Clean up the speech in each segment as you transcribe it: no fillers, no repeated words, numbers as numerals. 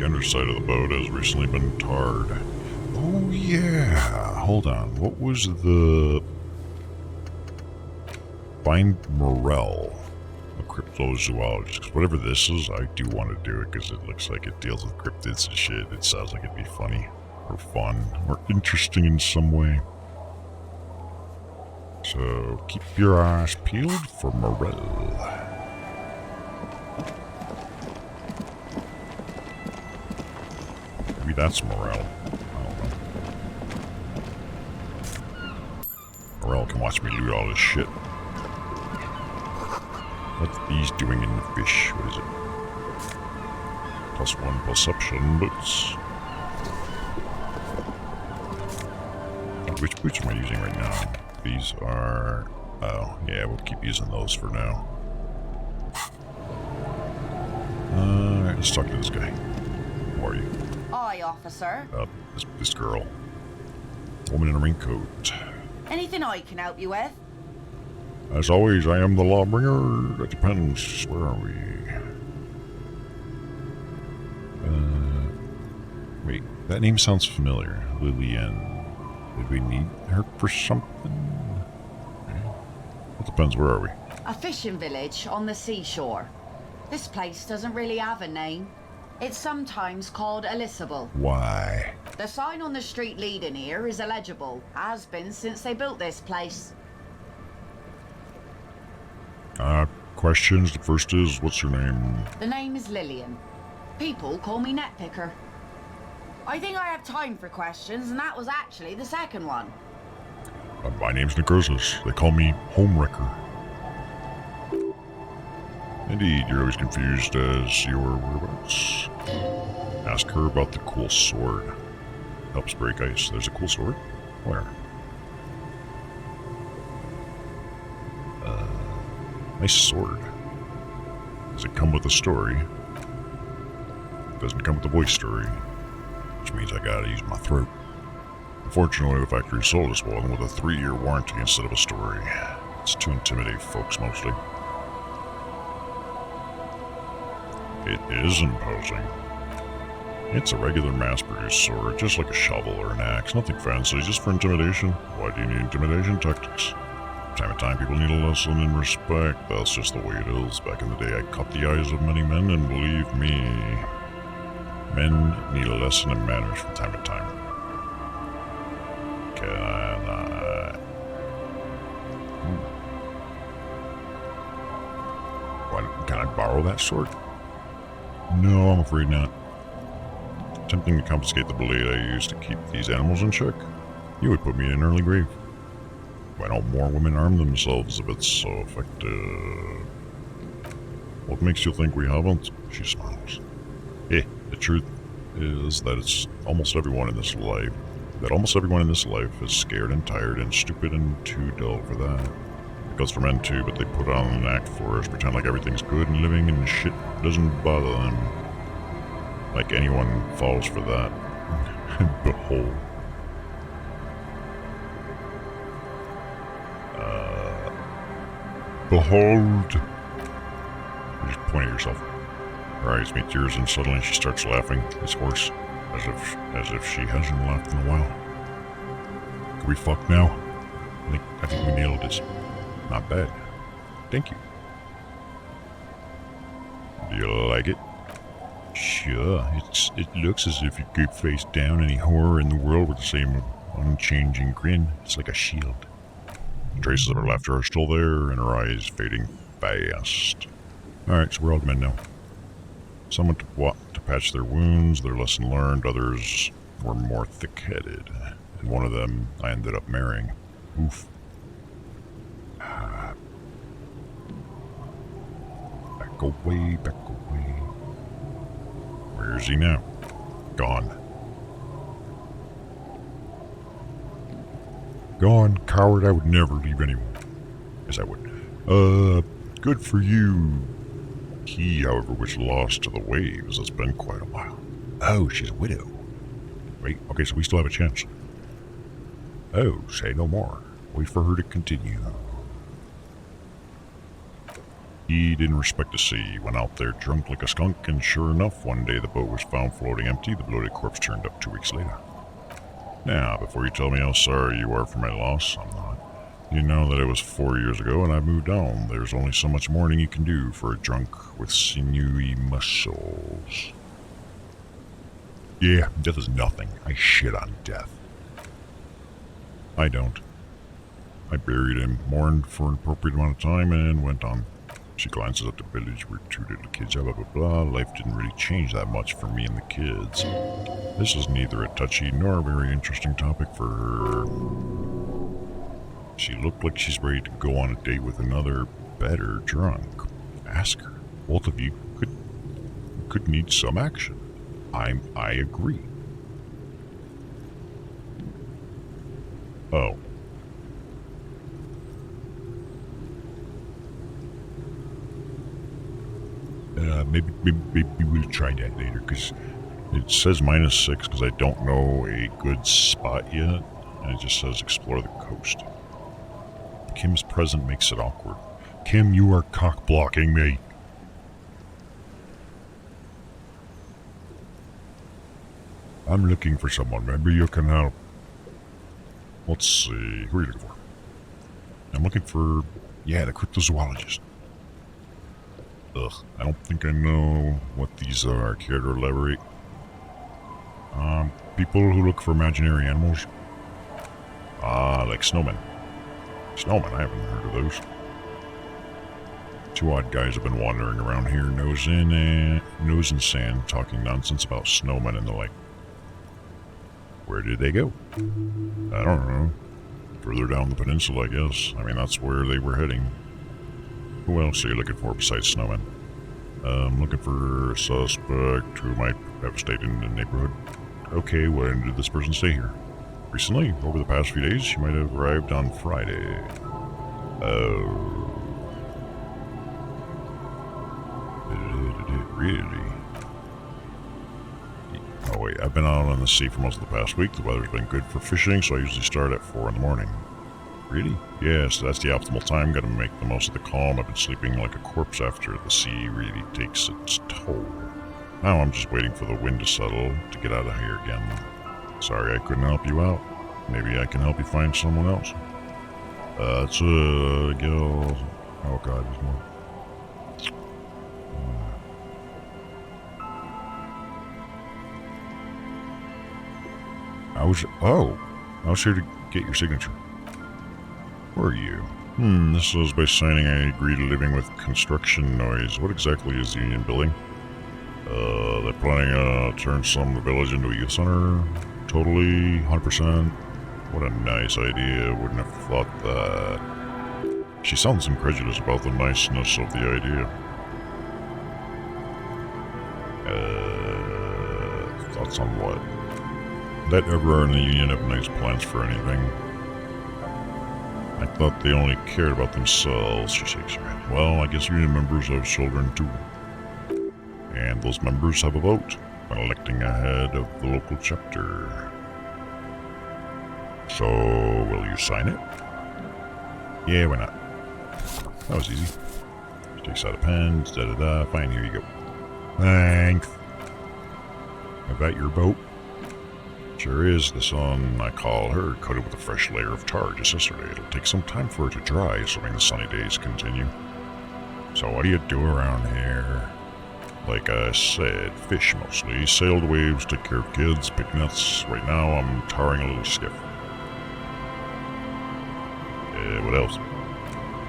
underside of the boat has recently been tarred. Oh yeah, hold on. What was the... Find Morel, a cryptozoologist. Whatever this is, I do want to do it because it looks like it deals with cryptids and shit. It sounds like it'd be funny, or fun, or interesting in some way. So, keep your eyes peeled for Morel. Maybe that's Morel. I don't know. Morel can watch me loot all this shit. What's these doing in the fish? What is it? +1 perception boots. Which boots am I using right now? These are... Oh, yeah, we'll keep using those for now. Alright, let's talk to this guy. Who are you? Aye, officer. This girl. Woman in a raincoat. Anything I can help you with? As always, I am the lawbringer. That depends. Where are we? Wait, that name sounds familiar. Lillian. Did we need her for something? It depends. Where are we? A fishing village on the seashore. This place doesn't really have a name. It's sometimes called Elysium. Why? The sign on the street leading here is illegible. Has been since they built this place. Questions. The first is, what's your name? The name is Lillian. People call me Netpicker. I think I have time for questions, and that was actually the second one. My name's Necroxix. They call me Homewrecker. Indeed, you're always confused as your whereabouts. Ask her about the cool sword. Helps break ice. There's a cool sword? Where? Nice sword. Does it come with a story? It doesn't come with a voice story. Which means I gotta use my throat. Unfortunately, the factory sold us one with a 3-year warranty instead of a story. It's to intimidate folks mostly. It is imposing. It's a regular mass-produced sword, just like a shovel or an axe. Nothing fancy, just for intimidation. Why do you need intimidation tactics? Time to time, people need a lesson in respect. That's just the way it is. Back in the day, I caught the eyes of many men, and believe me, men need a lesson in manners from time to time. Can I borrow that sword? No, I'm afraid not. Attempting to confiscate the blade I used to keep these animals in check, you would put me in an early grave. Why don't more women arm themselves if it's so effective? What makes you think we haven't? She smiles. The truth is that almost everyone in this life is scared and tired and stupid and too dull for that. It goes for men too, but they put on an act for us, pretend like everything's good and living and shit doesn't bother them. Like anyone falls for that. Behold. Behold. You just point at yourself. Her eyes meet yours and suddenly she starts laughing. It's hoarse, as if she hasn't laughed in a while. Can we fuck now? I think we nailed this. Not bad. Thank you. Do you like it? Sure. It looks as if you could face down any horror in the world with the same unchanging grin. It's like a shield. Traces of her laughter are still there, and her eyes fading fast. Alright, so we're all men now. Some went to patch their wounds, their lesson learned. Others were more thick-headed. And one of them I ended up marrying. Oof. Back away, back away. Where is he now? Gone. Gone, coward. I would never leave anyone. Yes, I would. Good for you. He, however, was lost to the waves. It's been quite a while. Oh, she's a widow. Wait, okay, so we still have a chance. Oh, say no more. Wait for her to continue. He didn't respect the sea, went out there drunk like a skunk, and sure enough, one day the boat was found floating empty. The bloated corpse turned up 2 weeks later. Now, before you tell me how sorry you are for my loss, I'm not. You know that it was 4 years ago and I've moved on. There's only so much mourning you can do for a drunk with sinewy muscles. Yeah, death is nothing. I shit on death. I don't. I buried him, mourned for an appropriate amount of time, and went on. She glances at the village where 2 little kids are, blah blah blah. Life didn't really change that much for me and the kids. This is neither a touchy nor a very interesting topic for her. She looked like she's ready to go on a date with another better drunk. Ask her. Both of you could need some action. I agree. Oh. Maybe we'll try that later, because it says -6 because I don't know a good spot yet, and it just says explore the coast. Kim's presence makes it awkward. Kim, you are cock-blocking me. I'm looking for someone. Maybe you can help. Let's see. Who are you looking for? I'm looking for, the cryptozoologist. Ugh, I don't think I know what these are. Care to elaborate? People who look for imaginary animals. Like snowmen. Snowmen, I haven't heard of those. 2 odd guys have been wandering around here, nose in sand, talking nonsense about snowmen and the like. Where did they go? I don't know. Further down the peninsula, I guess. I mean, that's where they were heading. Who else are you looking for besides snowmen? I'm looking for a suspect who might have stayed in the neighborhood. Okay, when did this person stay here? Recently, over the past few days. She might have arrived on Friday. Oh. Really? Oh wait, I've been out on the sea for most of the past week. The weather's been good for fishing, so I usually start at 4 in the morning. Really? Yes, that's the optimal time. Gotta make the most of the calm. I've been sleeping like a corpse after the sea really takes its toll. Now I'm just waiting for the wind to settle to get out of here again. Sorry I couldn't help you out. Maybe I can help you find someone else. It's a girl. Oh god, there's more. I was here to get your signature. Were you? This was by signing I agree to living with construction noise. What exactly is the union building? They're planning to turn some of the village into a youth center. Totally, 100%. What a nice idea. Wouldn't have thought that. She sounds incredulous about the niceness of the idea. Thoughts on what? That everyone in the union have nice plans for anything. I thought they only cared about themselves, she shakes her head. Well, I guess union members have children too. And those members have a vote when electing a head of the local chapter. So, will you sign it? Yeah, why not? That was easy. She takes out a pen, fine, here you go. Thanks. Is that your boat? Sure is. The son, I call her, coated with a fresh layer of tar just yesterday. It'll take some time for it to dry, assuming the sunny days continue. So what do you do around here? Like I said, fish mostly. Sail the waves, take care of kids, pick nuts. Right now, I'm tarring a little skiff. What else?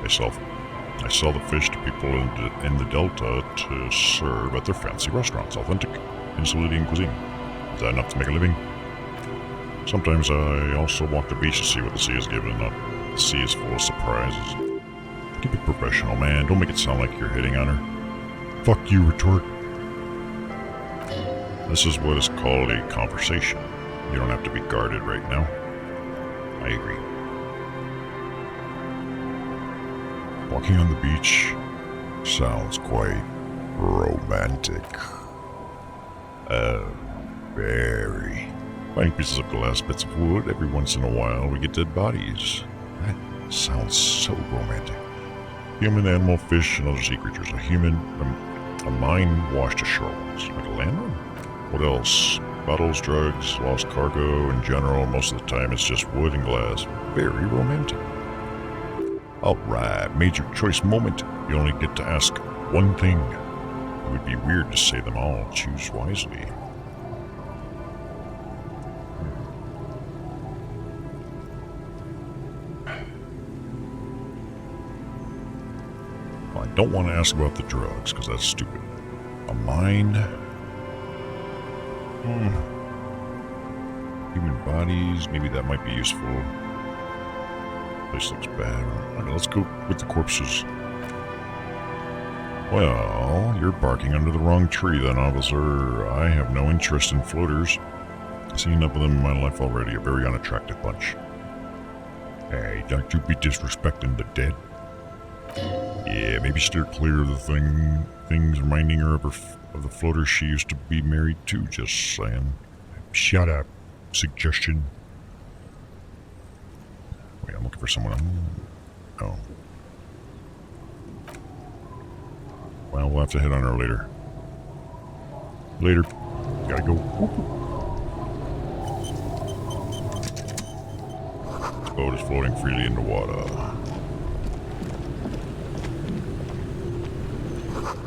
I sell the fish to people in the Delta to serve at their fancy restaurants. Authentic, insulating cuisine. Is that enough to make a living? Sometimes I also walk the beach to see what the sea is giving up. The sea is full of surprises. Keep it professional, man. Don't make it sound like you're hitting on her. Fuck you, retort. This is what is called a conversation. You don't have to be guarded right now. I agree. Walking on the beach sounds quite romantic. Very. Finding pieces of glass, bits of wood, every once in a while we get dead bodies. That sounds so romantic. Human, animal, fish, and other sea creatures. A mine washed ashore once. Like a landmine? What else? Bottles, drugs, lost cargo in general. Most of the time it's just wood and glass. Very romantic. Alright, major choice moment. You only get to ask one thing. It would be weird to say them all. Choose wisely. Well, I don't want to ask about the drugs, because that's stupid. A mine? Human bodies, maybe that might be useful. Place looks bad. Okay, let's go with the corpses. Well, you're barking under the wrong tree then, officer. I have no interest in floaters. I've seen enough of them in my life already, a very unattractive bunch. Hey, don't you be disrespecting the dead. Yeah, maybe steer clear of the things reminding her of the floaters she used to be married to, just saying. Shut up. Suggestion. Wait, I'm looking for someone. Oh. Well, we'll have to hit on her later. Later. Gotta go. The boat is floating freely in the water.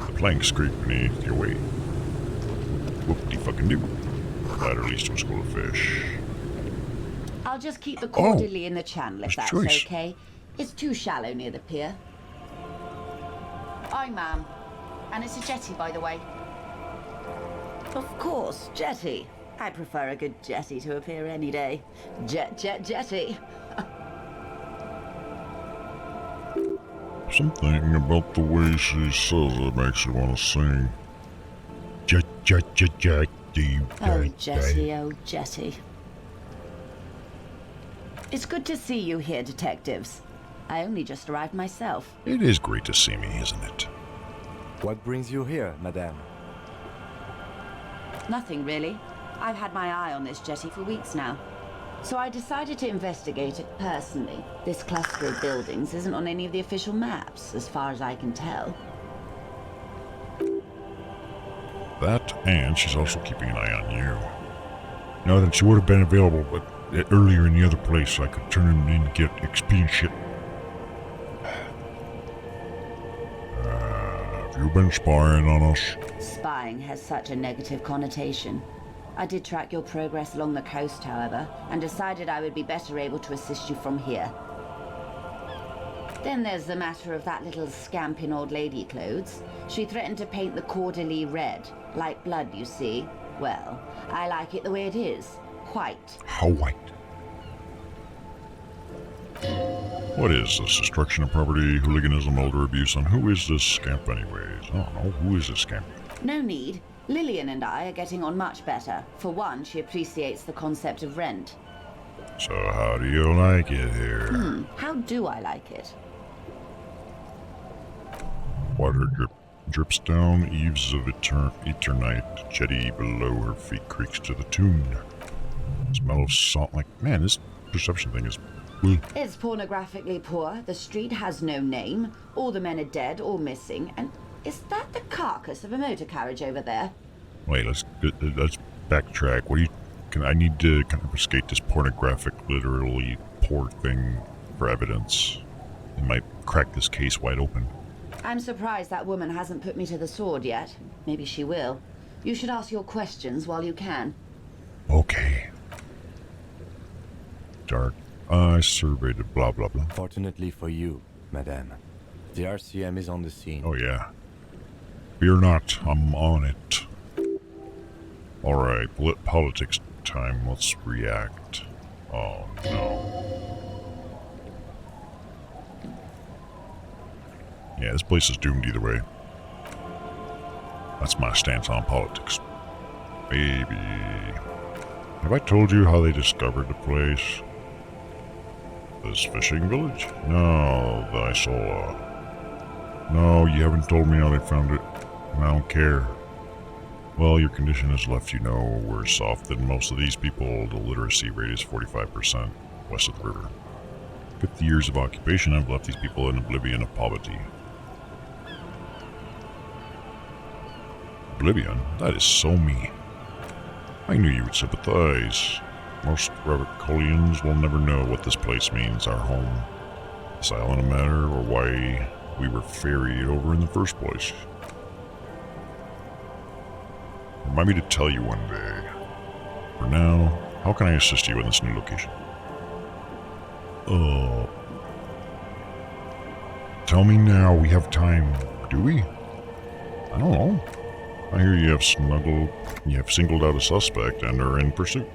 The planks scrape beneath your weight. Whoop-de-fucking-do. Ladder leads to a school of fish. I'll just keep the cordially in the channel if that's choice. okay. It's too shallow near the pier. Aye, ma'am. And it's a jetty, by the way. Of course, jetty. I prefer a good jetty to appear any day. Jetty. Something about the way she says it makes you want to sing. Jet, Oh, Jetty, oh, Jetty. It's good to see you here, detectives. I only just arrived myself. It is great to see me, isn't it? What brings you here, madame? Nothing, really. I've had my eye on this jetty for weeks now. So I decided to investigate it personally. This cluster of buildings isn't on any of the official maps, as far as I can tell. That, and she's also keeping an eye on you. Now that she would have been available, but earlier in the other place, I could turn him in and get XP and shit. Have you been spying on us? Spying has such a negative connotation. I did track your progress along the coast, however, and decided I would be better able to assist you from here. Then there's the matter of that little scamp in old lady clothes. She threatened to paint the cordially red, like blood, you see. Well, I like it the way it is. White. How white? What is this? Destruction of property, hooliganism, elder abuse, and who is this scamp anyways? I don't know. Who is this scamp? No need. Lillian and I are getting on much better. For one, she appreciates the concept of rent. So how do you like it here? How do I like it? Water drips down eaves of eternite. Jetty below her feet creaks to the tune. Smell of salt like... Man, this perception thing is... It's pornographically poor. The street has no name. All the men are dead or missing. And is that the carcass of a motor carriage over there? Wait, let's backtrack. What do you... I need to confiscate this pornographic, literally poor thing for evidence. It might crack this case wide open. I'm surprised that woman hasn't put me to the sword yet. Maybe she will. You should ask your questions while you can. Okay. Dark eye surveyed it, blah blah blah. Fortunately for you, madame, the RCM is on the scene. Oh yeah. Fear not, I'm on it. Alright, politics time, let's react. Oh no. Yeah, this place is doomed either way. That's my stance on politics. Baby. Have I told you how they discovered the place? This fishing village? No, the Isola. No, you haven't told me how they found it, and I don't care. Well, your condition has left you know worse off than most of these people. The literacy rate is 45% west of the river. 50 years of occupation have left these people in oblivion of poverty. Oblivion? That is so me. I knew you would sympathize. Most Ravicolians will never know what this place means, our home, this island of matter, or why we were ferried over in the first place. Remind me to tell you one day. For now, how can I assist you in this new location? Tell me now, we have time, do we? I don't know. I hear you have singled out a suspect and are in pursuit.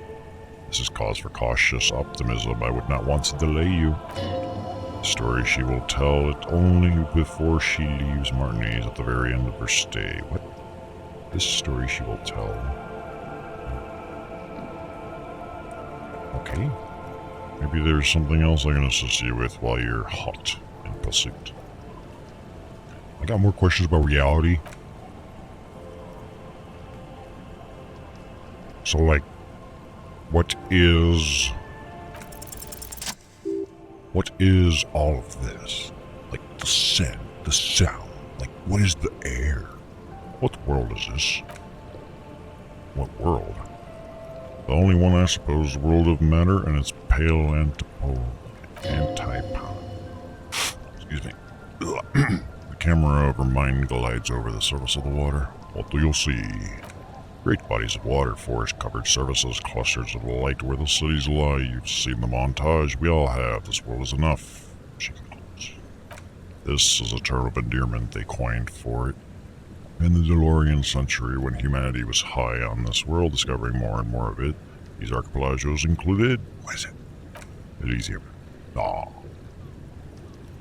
This is cause for cautious optimism. I would not want to delay you. The story she will tell it only before she leaves Martinez at the very end of her stay. What? This story she will tell. Okay. Maybe there's something else I can assist you with while you're hot in pursuit. I got more questions about reality. So, like, what is all of this? Like, the scent, the sound, like, what is the air? What world is this? What world? The only one, I suppose, the world of matter and its pale antipode. Excuse me. The camera of her mind glides over the surface of the water. What do you see? Great bodies of water, forest-covered surfaces, clusters of light where the cities lie. You've seen the montage. We all have. This world is enough, she concludes. This is a term of endearment they coined for it. In the DeLorean century, when humanity was high on this world, discovering more and more of it, these archipelagos included... What is it? Elysium.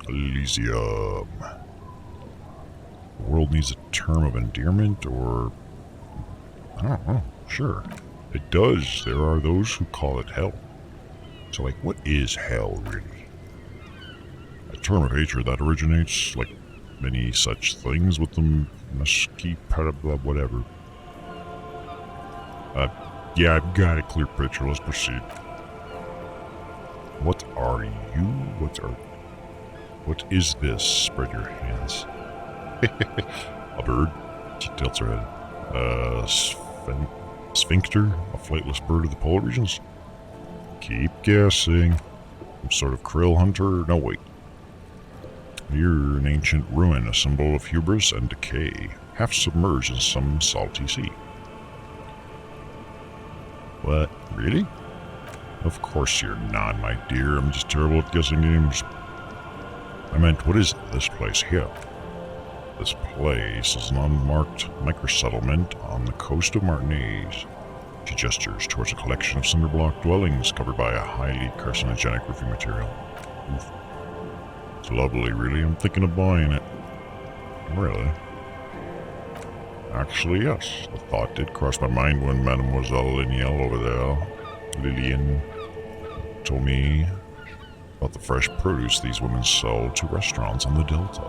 Elysium. The world needs a term of endearment, or... I don't know. Sure. It does. There are those who call it hell. So, like, what is hell, really? A term of hatred that originates, like many such things, with the mesquite, whatever. Yeah, I've got a clear picture. Let's proceed. What are you? What is this? Spread your hands. A bird. She tilts her head. Sphincter? A flightless bird of the polar regions? Keep guessing. Some sort of krill hunter? No, wait. You're an ancient ruin, a symbol of hubris and decay, half submerged in some salty sea. What? Really? Of course you're not, my dear. I'm just terrible at guessing names. I meant, what is this place here? This place is an unmarked microsettlement on the coast of Martinez. She gestures towards a collection of cinderblock dwellings covered by a highly carcinogenic roofing material. Oof. It's lovely, really. I'm thinking of buying it. Really? Actually, yes. The thought did cross my mind when Mademoiselle Liniel over there, Lillian, told me about the fresh produce these women sell to restaurants on the Delta.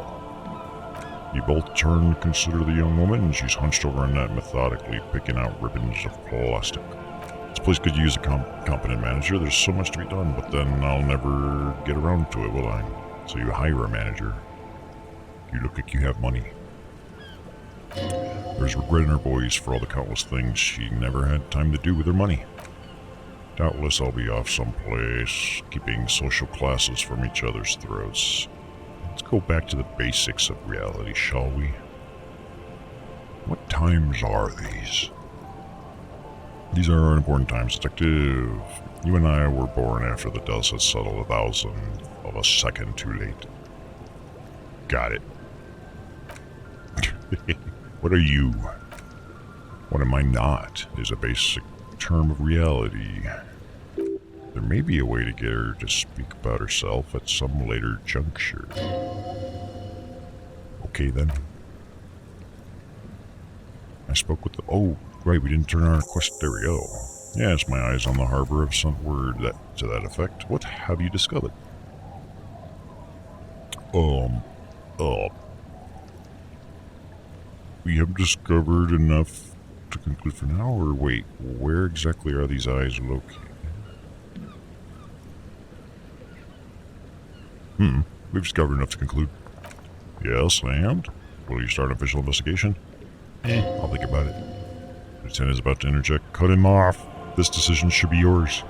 You both turn to consider the young woman, and she's hunched over a net, methodically picking out ribbons of plastic. This place could use a competent manager. There's so much to be done, but then I'll never get around to it, will I? So you hire a manager. You look like you have money. There's regret in her voice for all the countless things she never had time to do with her money. Doubtless I'll be off someplace, keeping social classes from each other's throats. Let's go back to the basics of reality, shall we? What times are these? These are unimportant times, Detective. You and I were born after the dust had settled 1,000 of a second too late. Got it. What are you? What am I not is a basic term of reality. There may be a way to get her to speak about herself at some later juncture. Okay then. I spoke with the... Oh, right, we didn't turn on our quest. There we go. Yes, my eyes on the harbor have sent word to that effect. What have you discovered? We have discovered enough to conclude for now, or wait, where exactly are these eyes located? We've discovered enough to conclude. Yes, and? Will you start an official investigation? I'll think about it. Lieutenant is about to interject. Cut him off. This decision should be yours.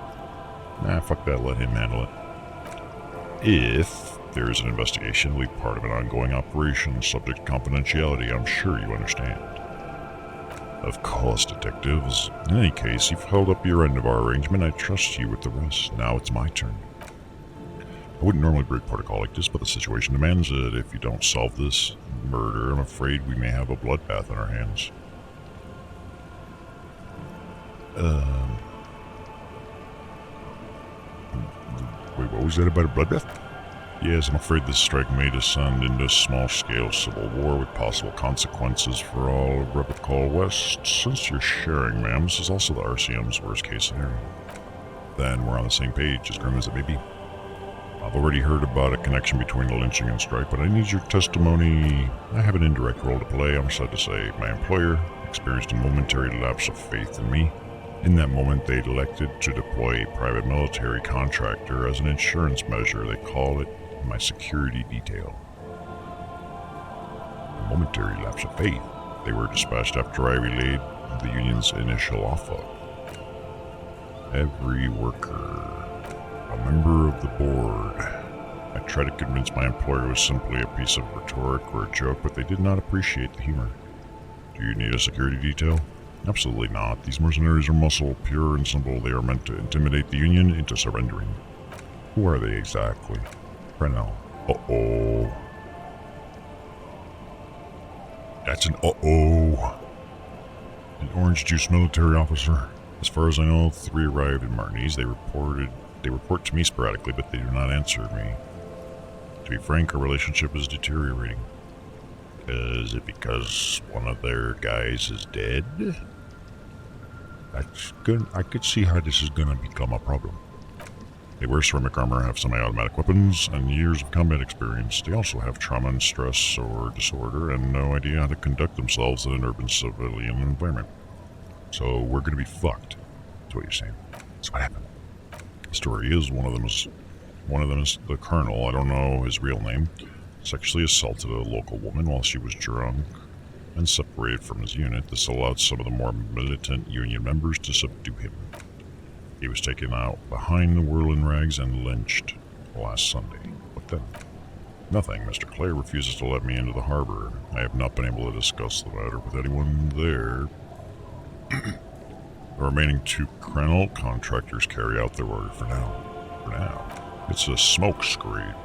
Nah, fuck that. Let him handle it. If there is an investigation, it'll be part of an ongoing operation subject to confidentiality. I'm sure you understand. Of course, detectives. In any case, you've held up your end of our arrangement. I trust you with the rest. Now it's my turn. I wouldn't normally break protocol like this, but the situation demands it. If you don't solve this murder, I'm afraid we may have a bloodbath on our hands. Wait, what was that about a bloodbath? Yes, I'm afraid this strike may descend into a small-scale civil war with possible consequences for all of Rebecca West. Since you're sharing, ma'am, this is also the RCM's worst-case scenario. Then we're on the same page, as grim as it may be. I've already heard about a connection between the lynching and strike, but I need your testimony. I have an indirect role to play. I'm sad to say my employer experienced a momentary lapse of faith in me. In that moment, they elected to deploy a private military contractor as an insurance measure. They call it my security detail. A momentary lapse of faith. They were dispatched after I relayed the union's initial offer. Every worker, a member of the board. I tried to convince my employer it was simply a piece of rhetoric or a joke, but they did not appreciate the humor. Do you need a security detail? Absolutely not. These mercenaries are muscle, pure and simple. They are meant to intimidate the Union into surrendering. Who are they exactly? Fresnel. Uh-oh. That's an uh-oh. An orange juice military officer. As far as I know, 3 arrived in Martinez. They report to me sporadically, but they do not answer me. To be frank, our relationship is deteriorating. Is it because one of their guys is dead? That's good. I could see how this is gonna become a problem. They wear ceramic armor, have semi-automatic weapons, and years of combat experience. They also have trauma and stress or disorder, and no idea how to conduct themselves in an urban civilian environment. So we're gonna be fucked. That's what you're saying. That's what happened. The story is one of them is the colonel. I don't know his real name. Sexually assaulted a local woman while she was drunk and separated from his unit. This allowed some of the more militant Union members to subdue him. He was taken out behind the whirling rags and lynched last Sunday. What then? Nothing. Mr. Clay refuses to let me into the harbor. I have not been able to discuss the matter with anyone there. The remaining 2 Krenel contractors carry out their order for now. It's a smoke screen.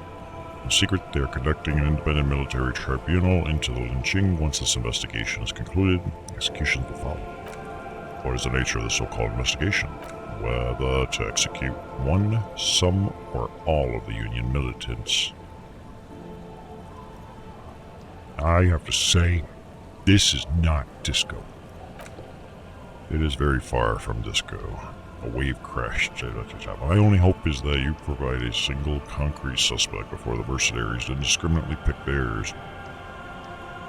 In secret, they are conducting an independent military tribunal into the lynching. Once this investigation is concluded, executions will follow. What is the nature of the so-called investigation? Whether to execute one, some, or all of the Union militants. I have to say, this is not disco. It is very far from disco. A wave crashed at the top. My only hope is that you provide a single concrete suspect before the mercenaries indiscriminately pick theirs.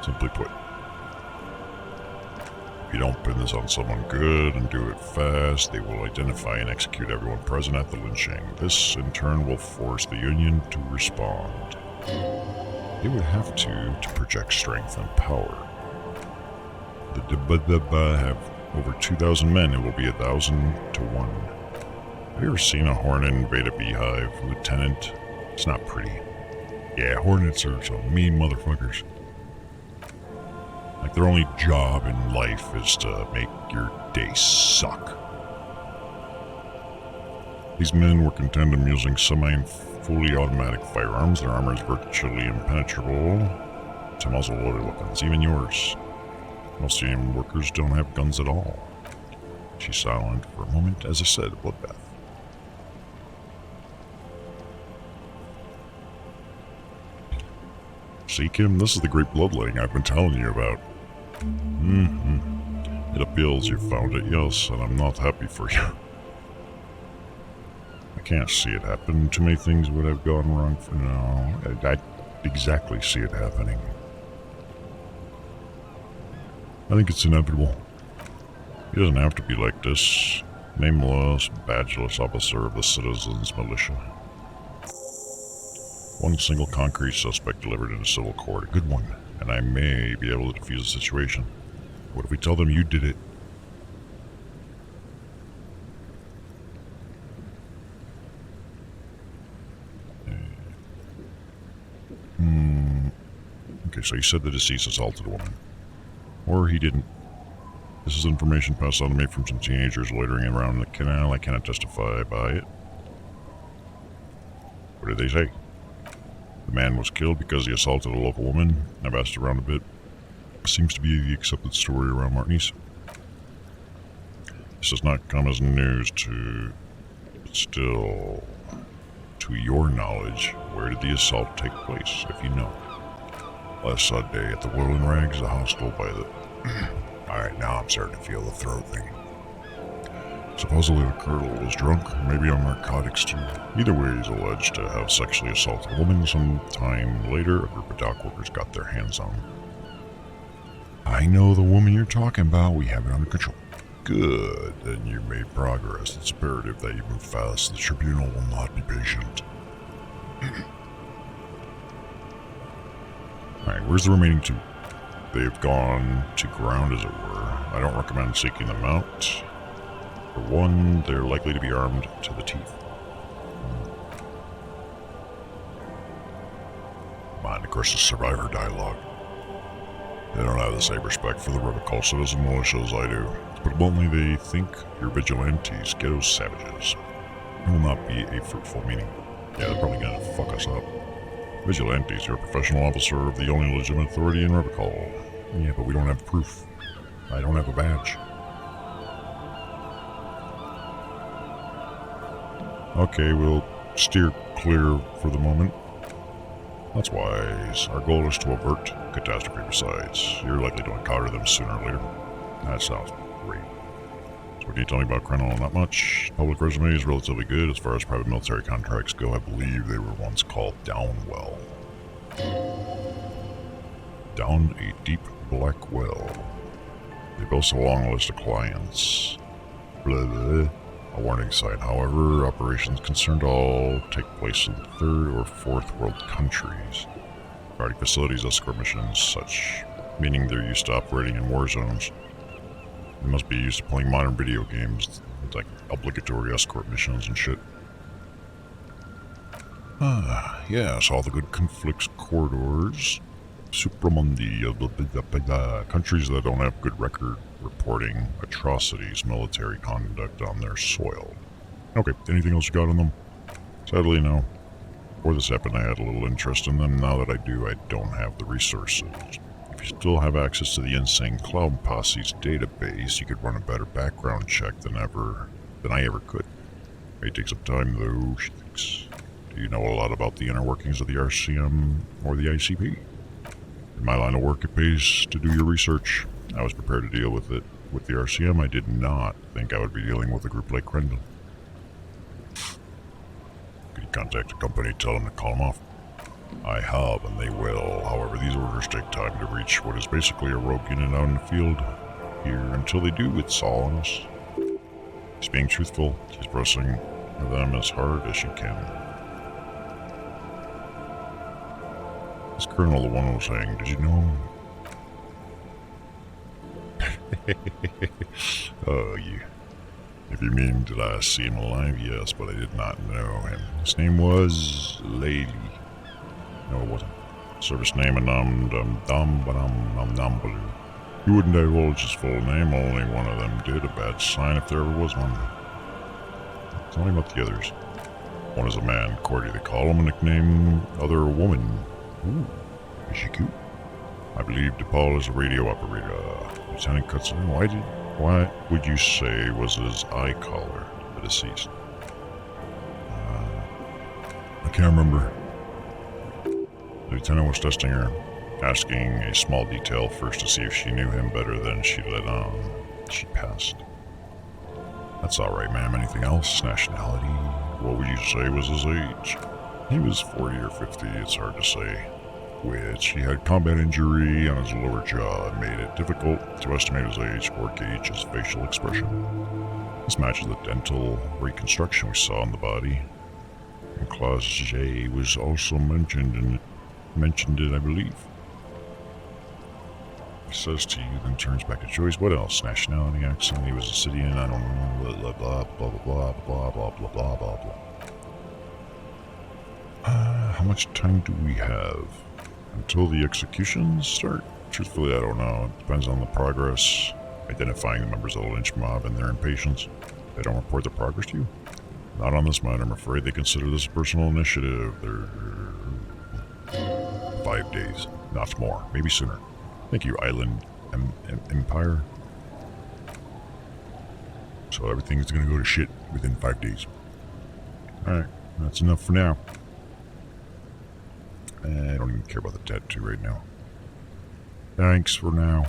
Simply put, if you don't pin this on someone good and do it fast, they will identify and execute everyone present at the lynching. This, in turn, will force the Union to respond. They would have to project strength and power. The Dibba have over 2,000 men. It will be 1,000 to 1. Have you ever seen a hornet invade a beehive, Lieutenant? It's not pretty. Yeah, hornets are some mean motherfuckers. Like their only job in life is to make your day suck. These men were content in using semi and fully automatic firearms. Their armor is virtually impenetrable to muzzle-loaded weapons, even yours. Most Union workers don't have guns at all. She's silent for a moment. As I said, a bloodbath. See, Kim, this is the great bloodletting I've been telling you about. It appeals you found it, yes, and I'm not happy for you. I can't see it happen. Too many things would have gone wrong for now. I exactly see it happening. I think it's inevitable. He doesn't have to be like this. Nameless, badgeless officer of the citizens' militia. One single concrete suspect delivered into civil court. A good one. And I may be able to defuse the situation. What if we tell them you did it? Okay, so you said the deceased assaulted a woman. Or he didn't. This is information passed on to me from some teenagers loitering around the canal. I cannot testify by it. What did they say? The man was killed because he assaulted a local woman. I've asked around a bit. Seems to be the accepted story around Martinez. This does not come as news to... But still... To your knowledge, where did the assault take place, if you know? Last Sunday at the Whirling Rags, a hostel by the... Alright, now I'm starting to feel the throat thing. Supposedly the colonel was drunk, maybe on narcotics too. Either way, he's alleged to have sexually assaulted a woman. Sometime later, a group of dock workers got their hands on him. I know the woman you're talking about. We have it under control. Good, then you made progress. It's imperative that you move fast. The tribunal will not be patient. Alright, where's the remaining two? They've gone to ground, as it were. I don't recommend seeking them out. For one, they're likely to be armed to the teeth. Mind, of course, the survivor dialogue. They don't have the same respect for the Rubicol citizen militia as I do. To put it bluntly, they think you're vigilantes, ghetto savages. It will not be a fruitful meeting. Yeah, they're probably gonna fuck us up. Vigilantes, you're a professional officer of the only legitimate authority in Rubicol. Yeah, but we don't have proof. I don't have a badge. Okay, we'll steer clear for the moment. That's wise. Our goal is to avert catastrophe besides. You're likely to encounter them sooner or later. That sounds great. So what can you tell me about Krenel? Not much. Public resume is relatively good. As far as private military contracts go, I believe they were once called Downwell. Down a deep black well. They boast a long list of clients. Blah blah. A warning sign, however, operations concerned all take place in third or fourth world countries. Guarding facilities, escort missions, such, meaning they're used to operating in war zones. They must be used to playing modern video games, like obligatory escort missions and shit. Yes, all the good conflicts corridors. Supramundi, countries that don't have good record reporting atrocities, military conduct on their soil. Okay, anything else you got on them? Sadly, no. Before this happened, I had a little interest in them. Now that I do, I don't have the resources. If you still have access to the Insane Clown Posse's database, you could run a better background check than I ever could. May take some time, though, she thinks. Do you know a lot about the inner workings of the RCM or the ICP? In my line of work, it pays to do your research. I was prepared to deal with it. With the RCM, I did not think I would be dealing with a group like Krendel. Could you contact the company, tell them to call them off? I have, and they will. However, these orders take time to reach what is basically a rogue unit out in the field. Here, until they do, it's all on us. She's being truthful. She's pressing them as hard as she can. This colonel, the one who was saying, did you know him? Oh, you. If you mean, did I see him alive? Yes, but I did not know him. His name was Lady. No, it wasn't. Service name Anam-Dam-Dam-Dam-Dam-Baloo. He wouldn't divulge his full name, only one of them did. A bad sign if there ever was one. Tell me about the others. One is a man, Cordy they call him, a nickname, other a woman. Ooh, is she cute? I believe DePaul is a radio operator. Lieutenant Cutson, why would you say was his eye collar, the deceased? I can't remember. The lieutenant was testing her, asking a small detail first to see if she knew him better than she let on. She passed. That's alright, ma'am. Anything else? Nationality? What would you say was his age? He was 40 or 50, it's hard to say. Which he had combat injury on his lower jaw and made it difficult to estimate his age or gauge his facial expression. This matches the dental reconstruction we saw on the body. And Clause J was also mentioned it, I believe. says to you, then turns back to Joyce. What else? Nationality, accent, he was a Sidian, I don't know, blah, blah, blah, blah, blah, blah, blah, blah, blah, blah, blah. How much time do we have until the executions start? Truthfully, I don't know. It depends on the progress. Identifying the members of the lynch mob and their impatience. They don't report their progress to you? Not on this matter, I'm afraid. They consider this a personal initiative. They're 5 days, not more, maybe sooner. Thank you, Island Empire. So everything's gonna go to shit within 5 days. Alright, that's enough for now. I don't even care about the tattoo right now. Thanks for now.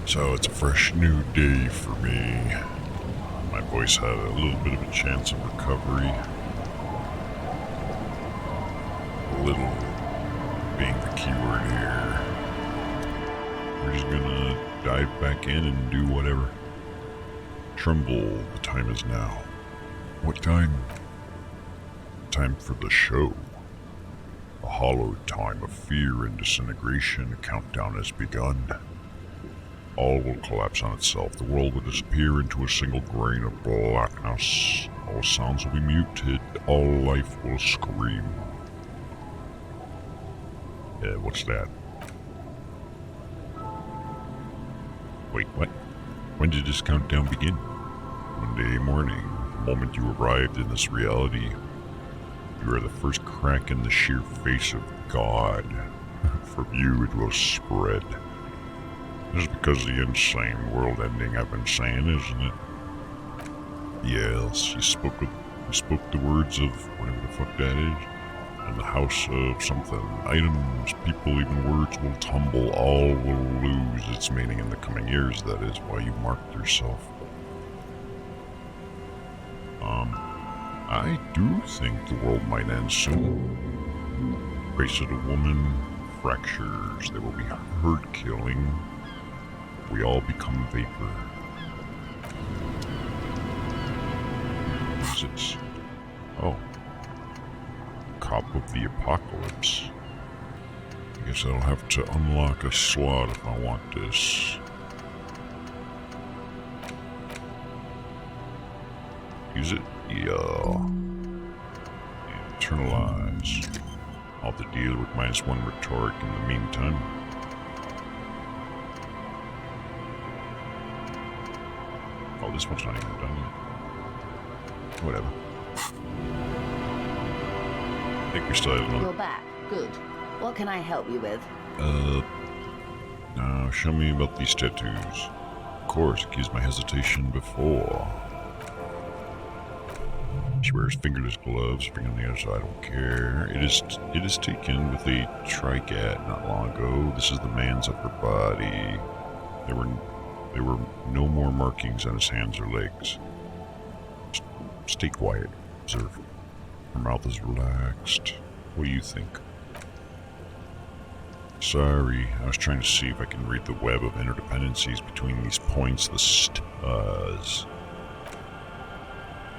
So it's a fresh new day for me. My voice had a little bit of a chance of recovery. A little being the keyword here. We're just gonna dive back in and do whatever. Tremble, the time is now. What time? Time for the show. A hallowed time of fear and disintegration. A countdown has begun. All will collapse on itself. The world will disappear into a single grain of blackness. All sounds will be muted. All life will scream. What's that? Wait, what? When did this countdown begin? Monday morning, the moment you arrived in this reality. You are the first crack in the sheer face of God. From you it will spread. This is because of the insane world ending I've been saying, isn't it? Yes, you spoke the words of whatever the fuck that is. And the house of something. Items, people, even words will tumble. All will lose its meaning in the coming years. That is why you marked yourself. I do think the world might end soon. Race of the woman, fractures, there will be herd killing. We all become vapor. Is it? Oh. Cop of the Apocalypse. I guess I'll have to unlock a slot if I want this. Use it? Yeah. Internalize. I'll have to deal with -1 rhetoric in the meantime. Oh, this one's not even done yet. Whatever. I think we still have another. You're back. Good. What can I help you with? Now show me about these tattoos. Of course, accuse my hesitation before. She wears fingerless gloves, fingernails, I don't care. It is taken with a tricat not long ago. This is the man's upper body. There were no more markings on his hands or legs. Stay quiet. Observe. Her mouth is relaxed. What do you think? Sorry, I was trying to see if I can read the web of interdependencies between these points, the stars.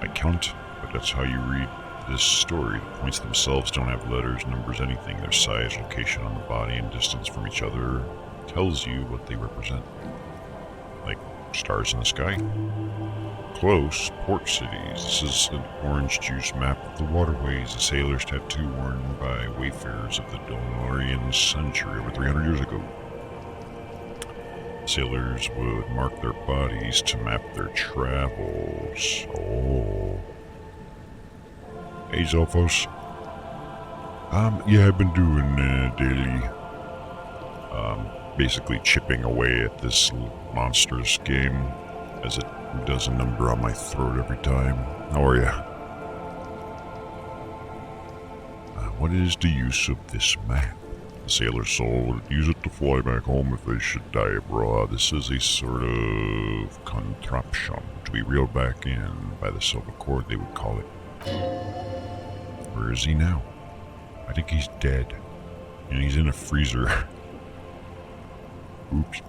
I count, but that's how you read this story. The points themselves don't have letters, numbers, anything. Their size, location on the body, and distance from each other tells you what they represent. Like stars in the sky. Close, port cities. This is an orange juice map of the waterways, a sailor's tattoo worn by wayfarers of the Dolorian century over 300 years ago. Sailors would mark their bodies to map their travels. Oh. Hey, Zelphos. Yeah, I've been doing daily, basically chipping away at this monstrous game as it does a number on my throat every time. How are ya? What is the use of this map? The sailor's soul would use it to fly back home if they should die abroad. This is a sort of contraption to be reeled back in by the silver cord, they would call it. Where is he now? I think he's dead. And he's in a freezer. Oops.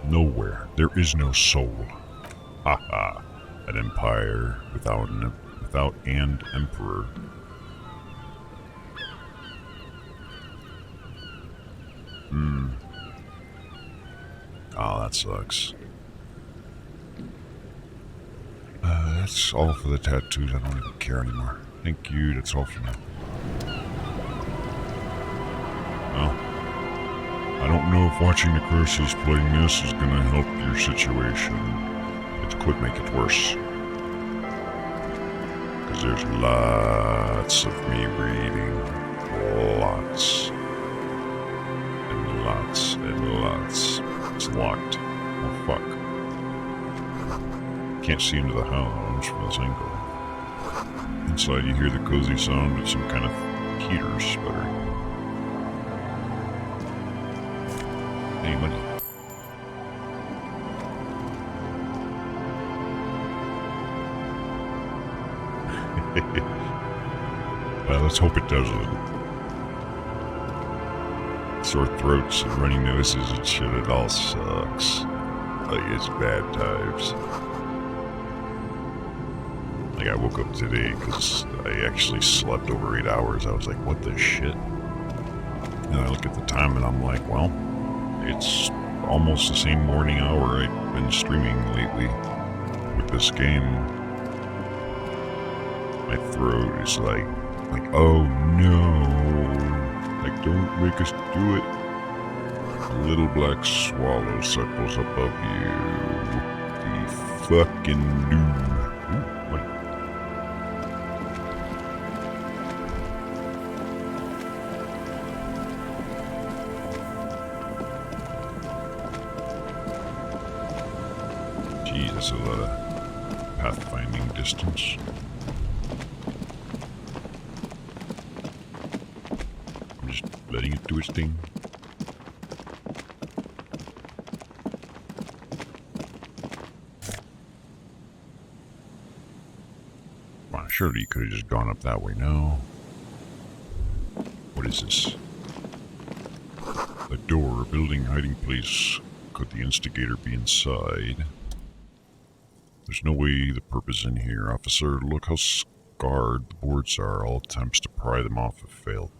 Nowhere. There is no soul. Haha. An empire without an emperor. Oh, that sucks. That's all for the tattoos. I don't even care anymore. Thank you. That's all for now. Well, I don't know if watching Necroxix playing this is going to help your situation. It could make it worse. Because there's lots of me reading. Lots. And lots and lots. It's locked. Oh, fuck. Can't see into the house from this angle. Inside you hear the cozy sound of some kind of heater sputtering. Hey, money. Well, let's hope it doesn't. Sore throats and runny noses and shit, it all sucks. Like, it's bad times. Like, I woke up today because I actually slept over 8 hours. I was like, what the shit? And I look at the time and I'm like, well, it's almost the same morning hour I've been streaming lately with this game. My throat is like, oh no. Like, don't make us do it. A little black swallow circles above you. The fucking doom. Ooh, what? Jeez, that's a lot of pathfinding distance. I'm just letting it do its thing. Well, surely you could have just gone up that way. No. What is this? A door, a building, hiding place. Could the instigator be inside? There's no way the purpose in here, officer. Look how scarred the boards are. All attempts to pry them off have failed.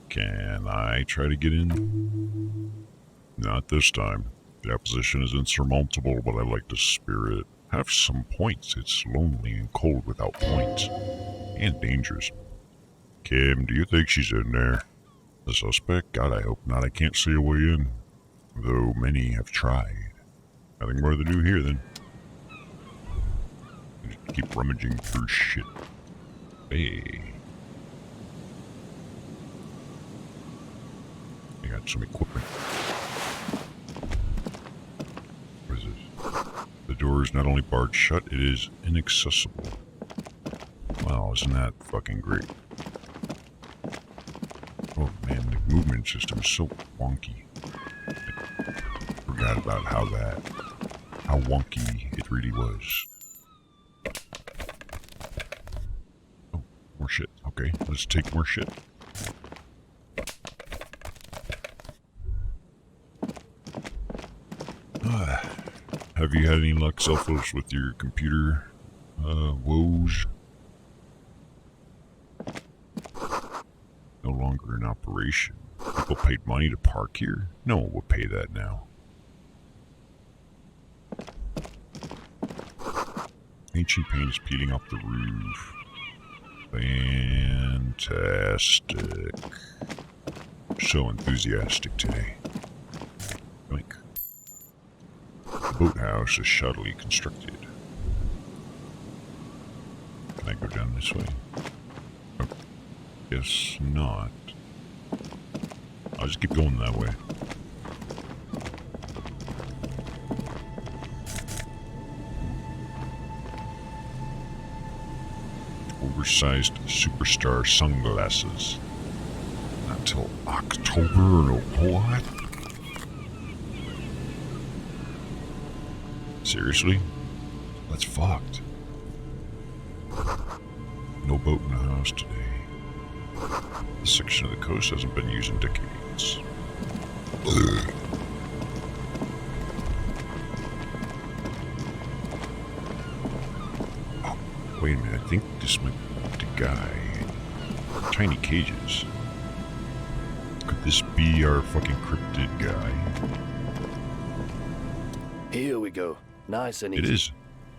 Can I try to get in? Not this time. The opposition is insurmountable, but I like the spirit. Have some points. It's lonely and cold without points. And dangerous. Kim, do you think she's in there? The suspect? God, I hope not. I can't see a way in. Though many have tried. Nothing more to do here, then. Just keep rummaging through shit. Hey. I got some equipment. What is this? The door is not only barred shut, it is inaccessible. Wow, isn't that fucking great? Oh man, the movement system is so wonky. I forgot about how wonky it really was. Oh, more shit. Okay, let's take more shit. Have you had any luck, Selfos, with your computer woes? No longer in operation. People paid money to park here? No one will pay that now. Ancient paint is peeling off the roof. Fantastic. So enthusiastic today. Yoink. The boathouse is shoddily constructed. Can I go down this way? Oh, guess not. I'll just keep going that way. Oversized superstar sunglasses. Not till October or what? Seriously? That's fucked. No boat in the house today. This section of the coast hasn't been used in decades. Ugh. Wait a minute, I think this might be the guy. Tiny cages. Could this be our fucking cryptid guy? Here we go. Nice and easy. It is.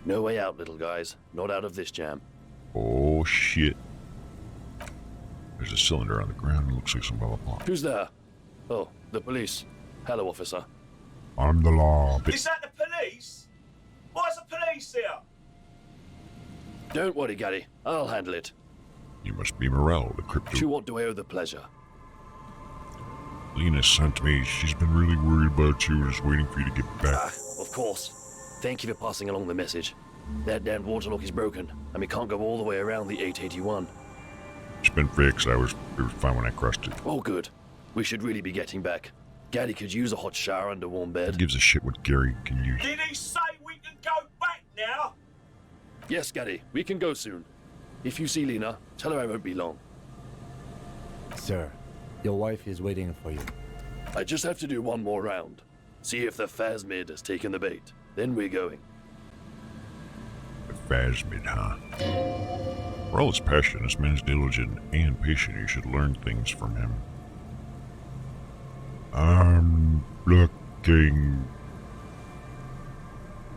No way out, little guys. Not out of this jam. Oh shit. There's a cylinder on the ground. It looks like some blah blah blah. Who's there? Oh, the police. Hello, officer. I'm the law. Is that the police? Why's the police here? Don't worry, Gary. I'll handle it. You must be Morel, the crypto. To what do I owe the pleasure? Lena sent me. She's been really worried about you and is waiting for you to get back. Of course. Thank you for passing along the message. That damned waterlock is broken, and we can't go all the way around the 881. It's been fixed. It was fine when I crossed it. Oh, good. We should really be getting back. Gary could use a hot shower and a warm Who bed. gives a shit what Gary can use? Did he say we can go back now? Yes, Gary, we can go soon. If you see Lena, tell her I won't be long. Sir, your wife is waiting for you. I just have to do one more round. See if the phasmid has taken the bait. Then we're going. The Phasmid, huh? Morel is passionate. This man is diligent and patient. You should learn things from him. I'm looking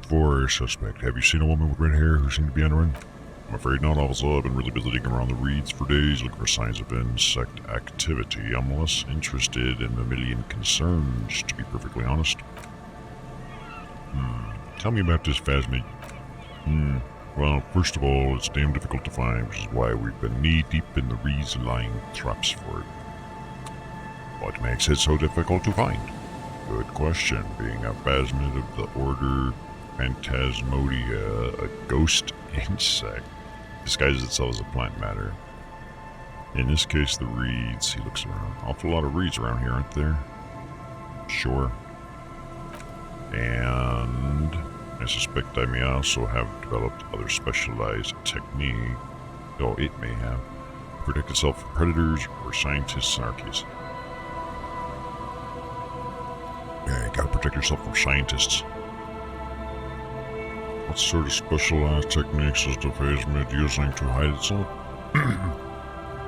for a suspect. Have you seen a woman with red hair who seemed to be on the run? I'm afraid not, officer. I've been really busy digging around the reeds for days looking for signs of insect activity. I'm less interested in mammalian concerns, to be perfectly honest. Tell me about this phasmid. Well, first of all, it's damn difficult to find, which is why we've been knee-deep in the reeds laying traps for it. What makes it so difficult to find? Good question. Being a phasmid of the order Phantasmodia, a ghost insect, disguises itself as a plant matter. In this case, the reeds. He looks around. Awful lot of reeds around here, aren't there? Sure. And I suspect I may also have developed other specialized technique, though it may have, to protect itself from predators or scientists in our case. Yeah, you gotta protect yourself from scientists. What sort of specialized techniques is the phasmid using to hide itself?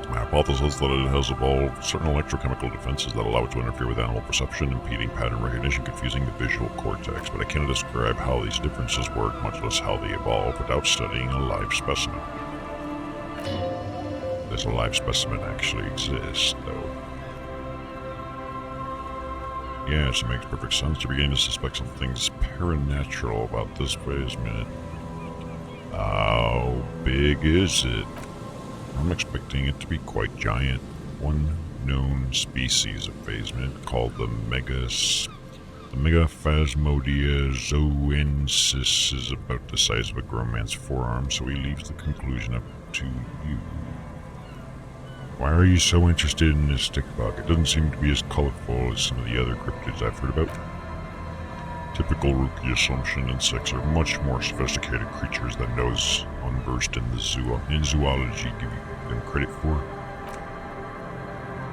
My hypothesis that it has evolved certain electrochemical defenses that allow it to interfere with animal perception, impeding pattern recognition, confusing the visual cortex, but I cannot describe how these differences work, much less how they evolve, without studying a live specimen. Does a live specimen actually exist, though? Yes, it makes perfect sense. You're beginning to suspect some things paranatural about this phasmid. How big is it? I'm expecting it to be quite giant. One known species of phasmid, called the Megaphasmodia zoensis, is about the size of a grown man's forearm, so he leaves the conclusion up to you. Why are you so interested in this stick bug? It doesn't seem to be as colorful as some of the other cryptids I've heard about. Typical rookie assumption, insects are much more sophisticated creatures than those unversed in zoology give them credit for.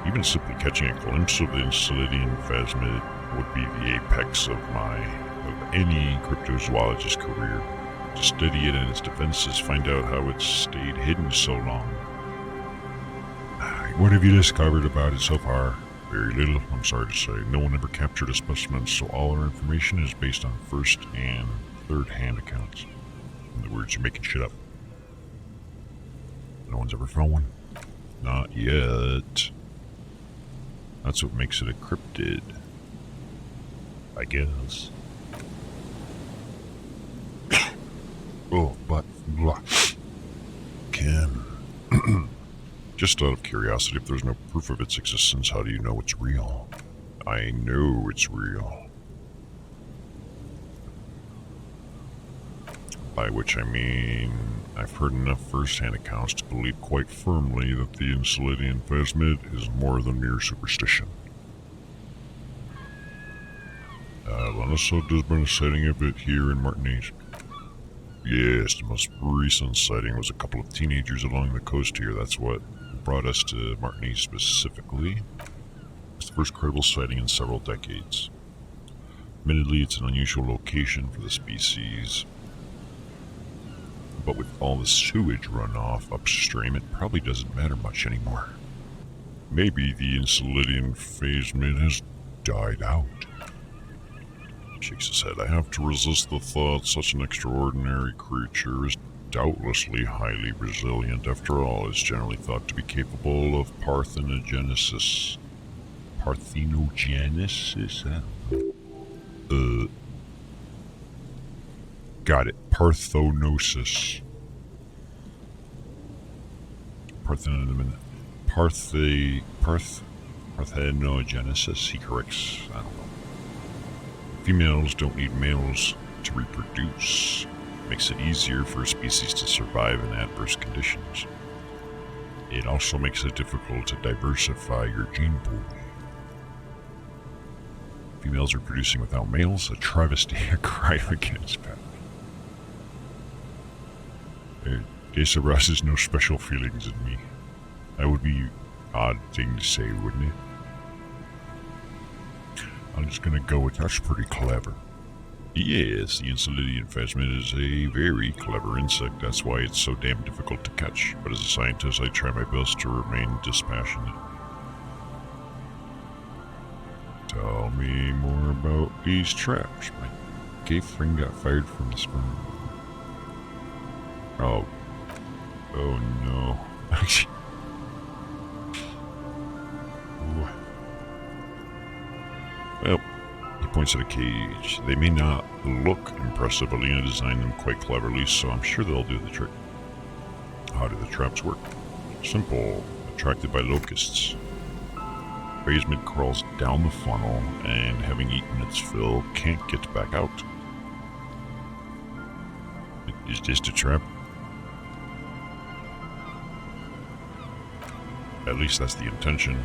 Even simply catching a glimpse of the Elysium phasmid would be the apex of any cryptozoologist's career. To study it and its defenses, find out how it's stayed hidden so long. What have you discovered about it so far? Very little, I'm sorry to say. No one ever captured a specimen, so all our information is based on first and third hand accounts. In other words, you're making shit up. No one's ever found one? Not yet. That's what makes it a cryptid, I guess. Oh, but blah. Kim. Just out of curiosity, if there's no proof of its existence, how do you know it's real? I know it's real. By which I mean, I've heard enough first-hand accounts to believe quite firmly that the Elysium phasmid is more than mere superstition. Also, there's been a sighting of it here in Martinique. Yes, the most recent sighting was a couple of teenagers along the coast here. That's what brought us to Martinique specifically. It's the first credible sighting in several decades. Admittedly, it's an unusual location for the species. But with all the sewage runoff upstream, it probably doesn't matter much anymore. Maybe the Elysium phasmid has died out. Shakes his head. I have to resist the thought such an extraordinary creature is doubtlessly highly resilient. After all, it's generally thought to be capable of parthenogenesis. Parthenogenesis? Got it. Parthenosis. Parthenogenesis? He corrects. I don't know. Females don't need males to reproduce. Makes it easier for a species to survive in adverse conditions. It also makes it difficult to diversify your gene pool. Females are producing without males, a travesty, a crime against pet. This arouses no special feelings in me. That would be an odd thing to say, wouldn't it? I'm just gonna go with that's pretty clever. Yes, the Elysium phasmid is a very clever insect. That's why it's so damn difficult to catch. But as a scientist, I try my best to remain dispassionate. Tell me more about these traps. My cave friend got fired from the sperm. Oh no. Well, he points at a cage. They may not look impressive, but Lena designed them quite cleverly, so I'm sure they'll do the trick. How do the traps work? Simple. Attracted by locusts. Phasmid crawls down the funnel, and having eaten its fill, can't get back out. Is this the trap? At least that's the intention.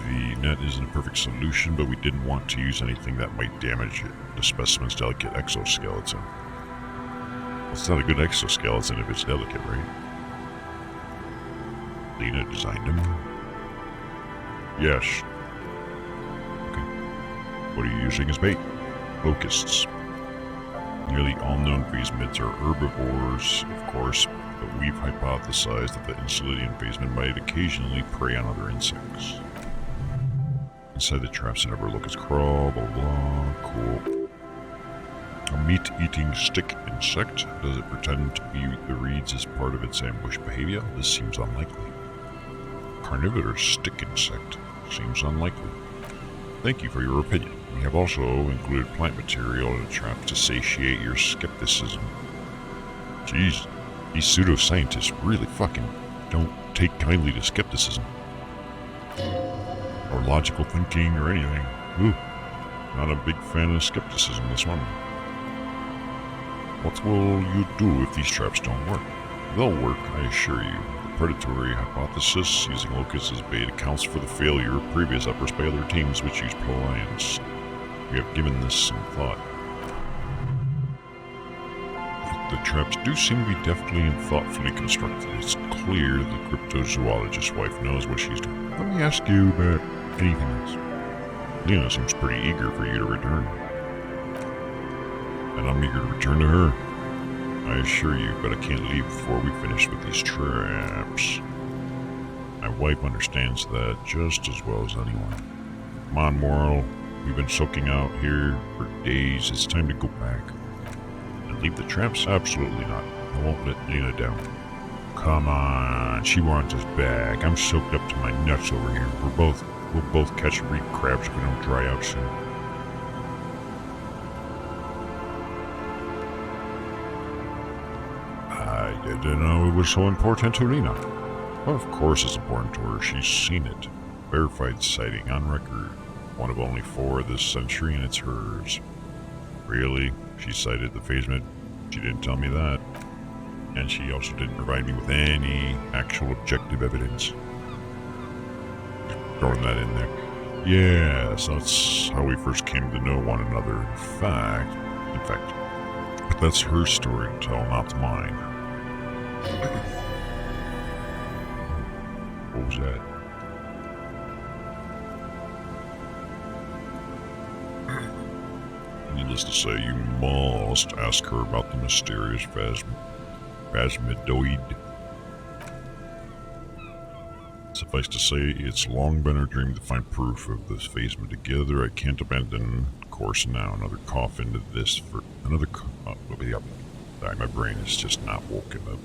The net isn't a perfect solution, but we didn't want to use anything that might damage the specimen's delicate exoskeleton. Well, it's not a good exoskeleton if it's delicate, right? Lena designed him? Yes. Okay. What are you using as bait? Locusts. Nearly all known phasmids are herbivores, of course, but we've hypothesized that the Elysium phasmid might occasionally prey on other insects. Inside the traps and never locust crawl, blah blah, cool. A meat-eating stick insect? Does it pretend to eat the reeds as part of its ambush behavior? This seems unlikely. Carnivorous stick insect? Seems unlikely. Thank you for your opinion. We have also included plant material in the trap to satiate your skepticism. Jeez, these pseudoscientists really fucking don't take kindly to skepticism. Or logical thinking or anything. Ooh, not a big fan of skepticism this one. What will you do if these traps don't work? They'll work, I assure you. The predatory hypothesis using locusts as bait accounts for the failure of previous efforts by other teams which use Proliance. We have given this some thought. The traps do seem to be deftly and thoughtfully constructed. It's clear the cryptozoologist's wife knows what she's doing. Let me ask you about anything else. Lena seems pretty eager for you to return. And I'm eager to return to her. I assure you, but I can't leave before we finish with these traps. My wife understands that just as well as anyone. Come on, Moral. We've been soaking out here for days. It's time to go back. And leave the traps? Absolutely not. I won't let Lena down. Come on, she wants us back. I'm soaked up to my nuts over here. We'll both catch reef crabs if we don't dry out soon. I didn't know it was so important to Lena. Well, of course it's important to her. She's seen it. Verified sighting on record. One of only 4 this century, and it's hers. Really? She sighted the phasmid? She didn't tell me that. And she also didn't provide me with any actual objective evidence. Throwing that in there. Yes, that's how we first came to know one another. In fact, but that's her story to tell, not mine. What was that? Needless to say, you must ask her about the mysterious phasmidoid. Suffice to say, it's long been our dream to find proof of this phasma together. I can't abandon course now. Another cough into this for another. Sorry, my brain is just not woken up.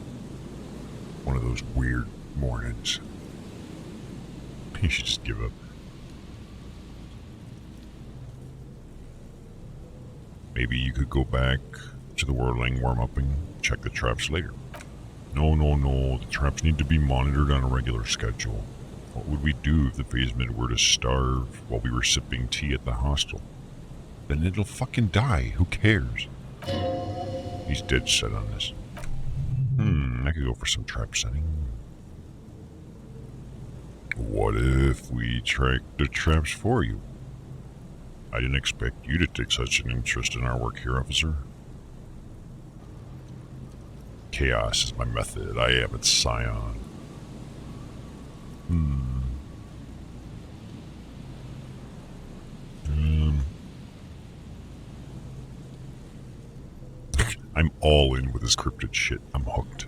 One of those weird mornings. You should just give up. Maybe you could go back to the whirling, warm up, and check the traps later. No. The traps need to be monitored on a regular schedule. What would we do if the phasmid were to starve while we were sipping tea at the hostel? Then it'll fucking die. Who cares? He's dead set on this. I could go for some trap setting. What if we track the traps for you? I didn't expect you to take such an interest in our work here, officer. Chaos is my method. I am its scion. I'm all in with this cryptid shit. I'm hooked.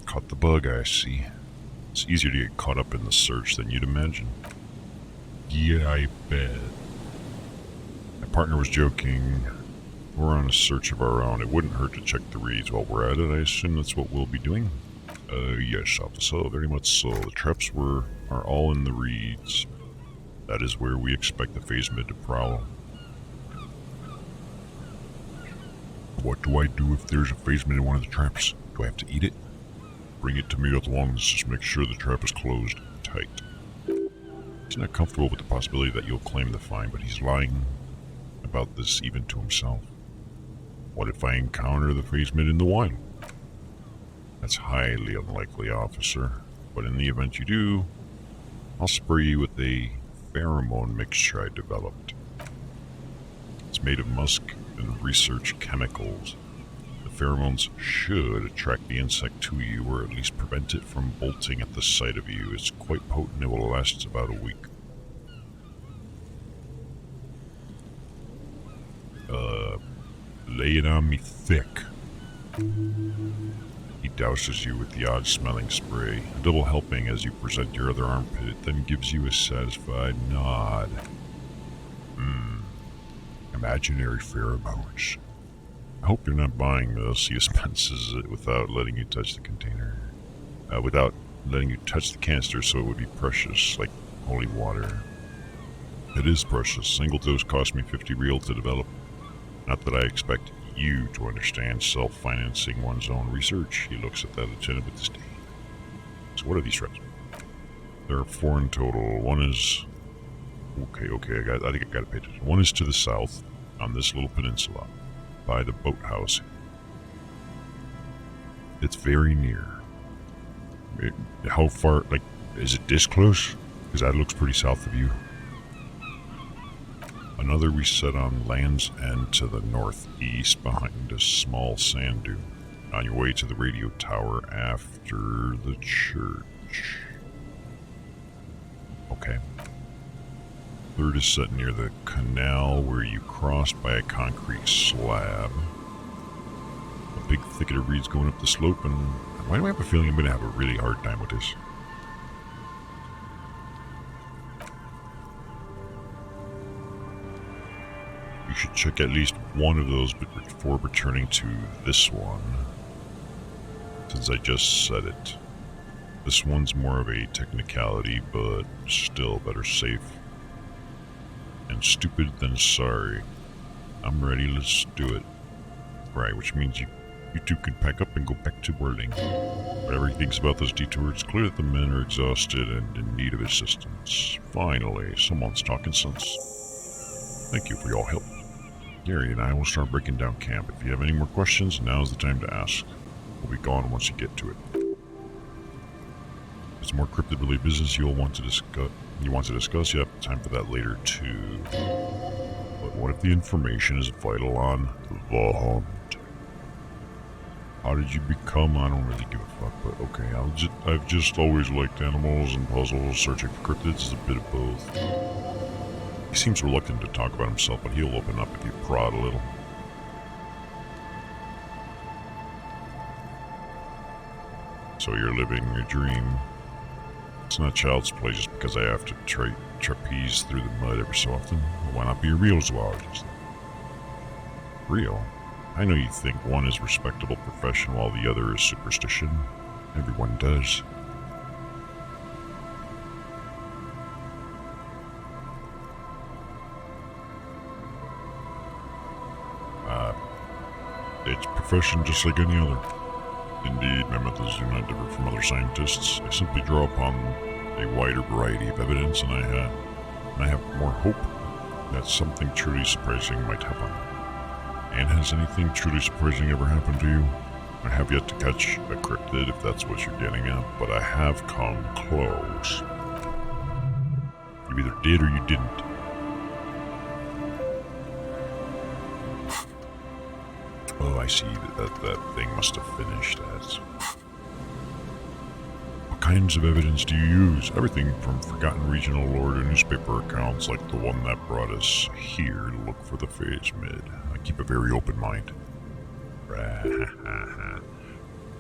Caught the bug, I see. It's easier to get caught up in the search than you'd imagine. Yeah, I bet. My partner was joking. We're on a search of our own. It wouldn't hurt to check the reads while we're at it. I assume that's what we'll be doing? Yes, officer. Very much so. The traps are all in the reads. That is where we expect the phasmid to prowl. What do I do if there's a phasmid in one of the traps? Do I have to eat it? Bring it to me with lungs. Just make sure the trap is closed tight. He's not comfortable with the possibility that you'll claim the find, but he's lying about this even to himself. What if I encounter the phasmid in the wild? That's highly unlikely, officer. But in the event you do, I'll spray you with a pheromone mixture I developed. It's made of musk and research chemicals. The pheromones should attract the insect to you, or at least prevent it from bolting at the sight of you. It's quite potent. It will last about a week. Lay it on me thick. He douses you with the odd-smelling spray, a double helping as you present your other armpit, then gives you a satisfied nod. Imaginary pheromones. I hope you're not buying this. He dispenses it without letting you touch the container. Without letting you touch the canister, so it would be precious, like holy water. It is precious. Single dose cost me 50 real to develop. Not that I expect you to understand self-financing one's own research. He looks at that lieutenant with disdain. So what are these traps? There are 4 in total. One is... Okay, I think I got it paid attention. One is to the south, on this little peninsula, by the boathouse. It's very near. How far, like, is it this close? Because that looks pretty south of you. Another we set on Land's End to the northeast behind a small sand dune. On your way to the radio tower after the church. Okay. Third is set near the canal where you cross by a concrete slab. A big thicket of reeds going up the slope, and why do I have a feeling I'm going to have a really hard time with this? You should check at least one of those before returning to this one, since I just said it. This one's more of a technicality, but still better safe and stupid than sorry. I'm ready, let's do it. Right, which means you two can pack up and go back to whirling. Whatever he thinks about this detour, it's clear that the men are exhausted and in need of assistance. Finally, someone's talking sense. Thank you for your help. Gary and I will start breaking down camp. If you have any more questions, now's the time to ask. We'll be gone once you get to it. If it's more cryptid-related business you'll want to discuss, you have time for that later too. But what if the information is vital on the hunt? How did you become? I don't really give a fuck, but okay. I've just always liked animals and puzzles. Searching for cryptids is a bit of both. He seems reluctant to talk about himself, but he'll open up if you prod a little. So you're living a dream. It's not child's play just because I have to trapeze through the mud every so often. Why not be a real zoologist? Real? I know you think one is respectable profession while the other is superstition. Everyone does. It's a profession just like any other. Indeed, my methods do not differ from other scientists. I simply draw upon a wider variety of evidence, and I have more hope that something truly surprising might happen. And has anything truly surprising ever happened to you? I have yet to catch a cryptid, if that's what you're getting at, but I have come close. You either did or you didn't. Oh, I see. That thing must have finished. What kinds of evidence do you use? Everything from forgotten regional lore to newspaper accounts like the one that brought us here to look for the phase mid. I keep a very open mind.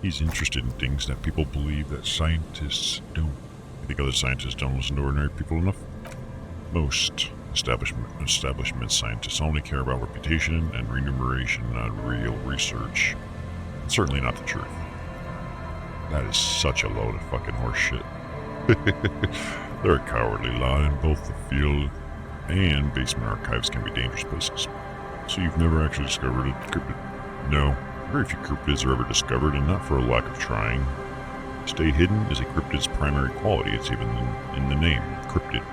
He's interested in things that people believe that scientists don't. You think other scientists don't listen to ordinary people enough? Most establishment scientists only care about reputation and remuneration, not real research. And certainly not the truth. That is such a load of fucking horse shit. They're a cowardly lot, and both the field and basement archives can be dangerous places. So you've never actually discovered a cryptid? No. Very few cryptids are ever discovered, and not for a lack of trying. Stay hidden is a cryptid's primary quality. It's even in the name, cryptid.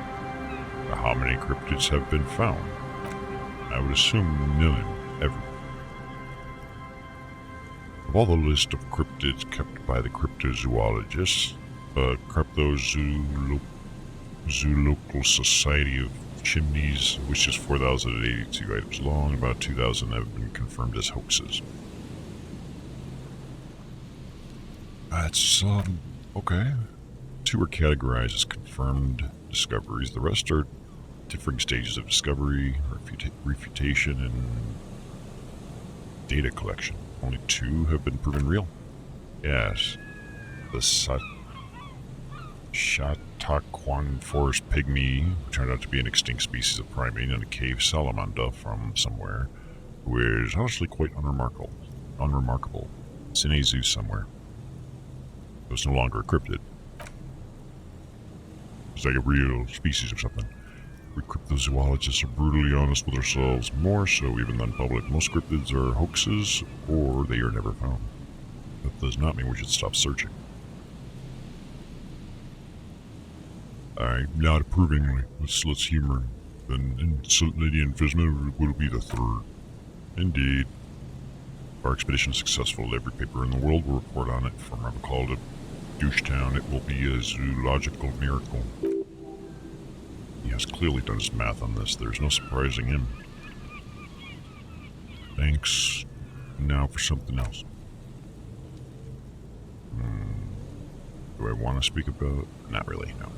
How many cryptids have been found? I would assume none, ever. Of all the list of cryptids kept by the cryptozoologists, Cryptozoological Society of Chimneys, which is 4,082 items long, about 2,000 have been confirmed as hoaxes. That's, okay. 2 are categorized as confirmed discoveries. The rest are differing stages of discovery, refutation, and data collection. Only 2 have been proven real. Yes. The Chautauquan forest pygmy, who turned out to be an extinct species of primate, and a cave salamander from somewhere, who is honestly quite unremarkable. It's in a zoo somewhere. It was no longer a cryptid. It's like a real species or something. We cryptozoologists are brutally honest with ourselves, more so even than public. Most cryptids are hoaxes, or they are never found. That does not mean we should stop searching. Alright, not approvingly. Let's humor him. Then Lady Invisma will be the 3rd. Indeed. If our expedition is successful, every paper in the world will report on it. From Ravacol to Douchetown, it will be a zoological miracle. He has clearly done his math on this. There's no surprising him. Thanks. Now for something else. Do I want to speak about? Not really, no.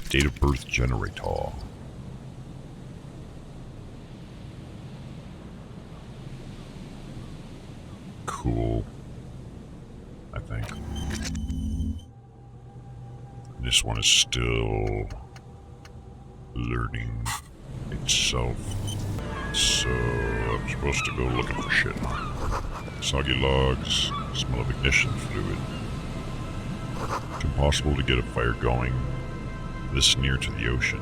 Date of birth generator. Cool. I think. This one is still learning itself. So I'm supposed to go looking for shit. Soggy logs, smell of ignition fluid. It's impossible to get a fire going this near to the ocean.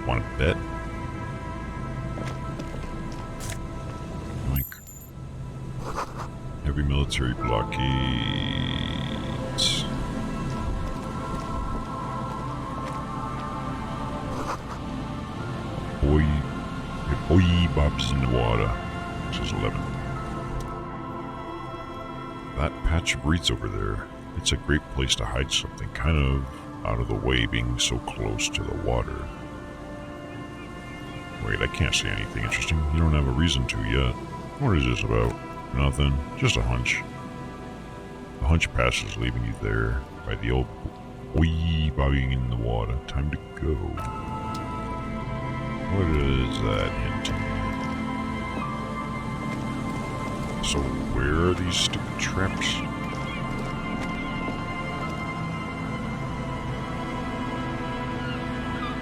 Want to bet? Like heavy military blockades. Boy bobs in the water. This is 11. That patch of reeds over there, it's a great place to hide something, kind of out of the way being so close to the water. Wait, I can't say anything interesting. You don't have a reason to yet. What is this about? Nothing. Just a hunch. A hunch passes, leaving you there by the old boy bobbing in the water. Time to go. What is that hinting at? So where are these stupid traps?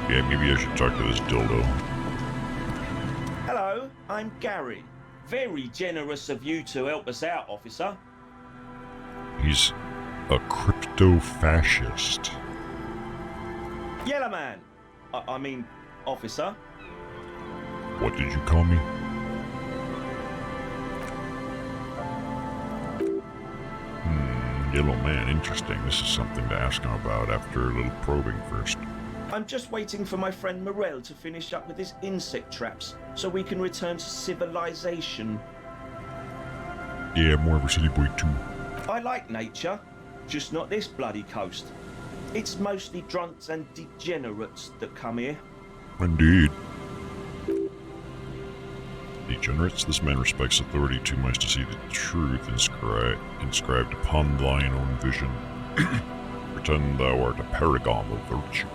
Yeah, maybe I should talk to this dildo. Hello, I'm Gary. Very generous of you to help us out, officer. He's a crypto-fascist. Yellow man. I mean, officer. What did you call me? Yellow man, interesting. This is something to ask him about after a little probing first. I'm just waiting for my friend Morel to finish up with his insect traps so we can return to civilization. Yeah, more of a silly boy too. I like nature, just not this bloody coast. It's mostly drunks and degenerates that come here. Indeed. Degenerates? This man respects authority too much to see the truth inscribed upon thine own vision. Pretend thou art a paragon of virtue.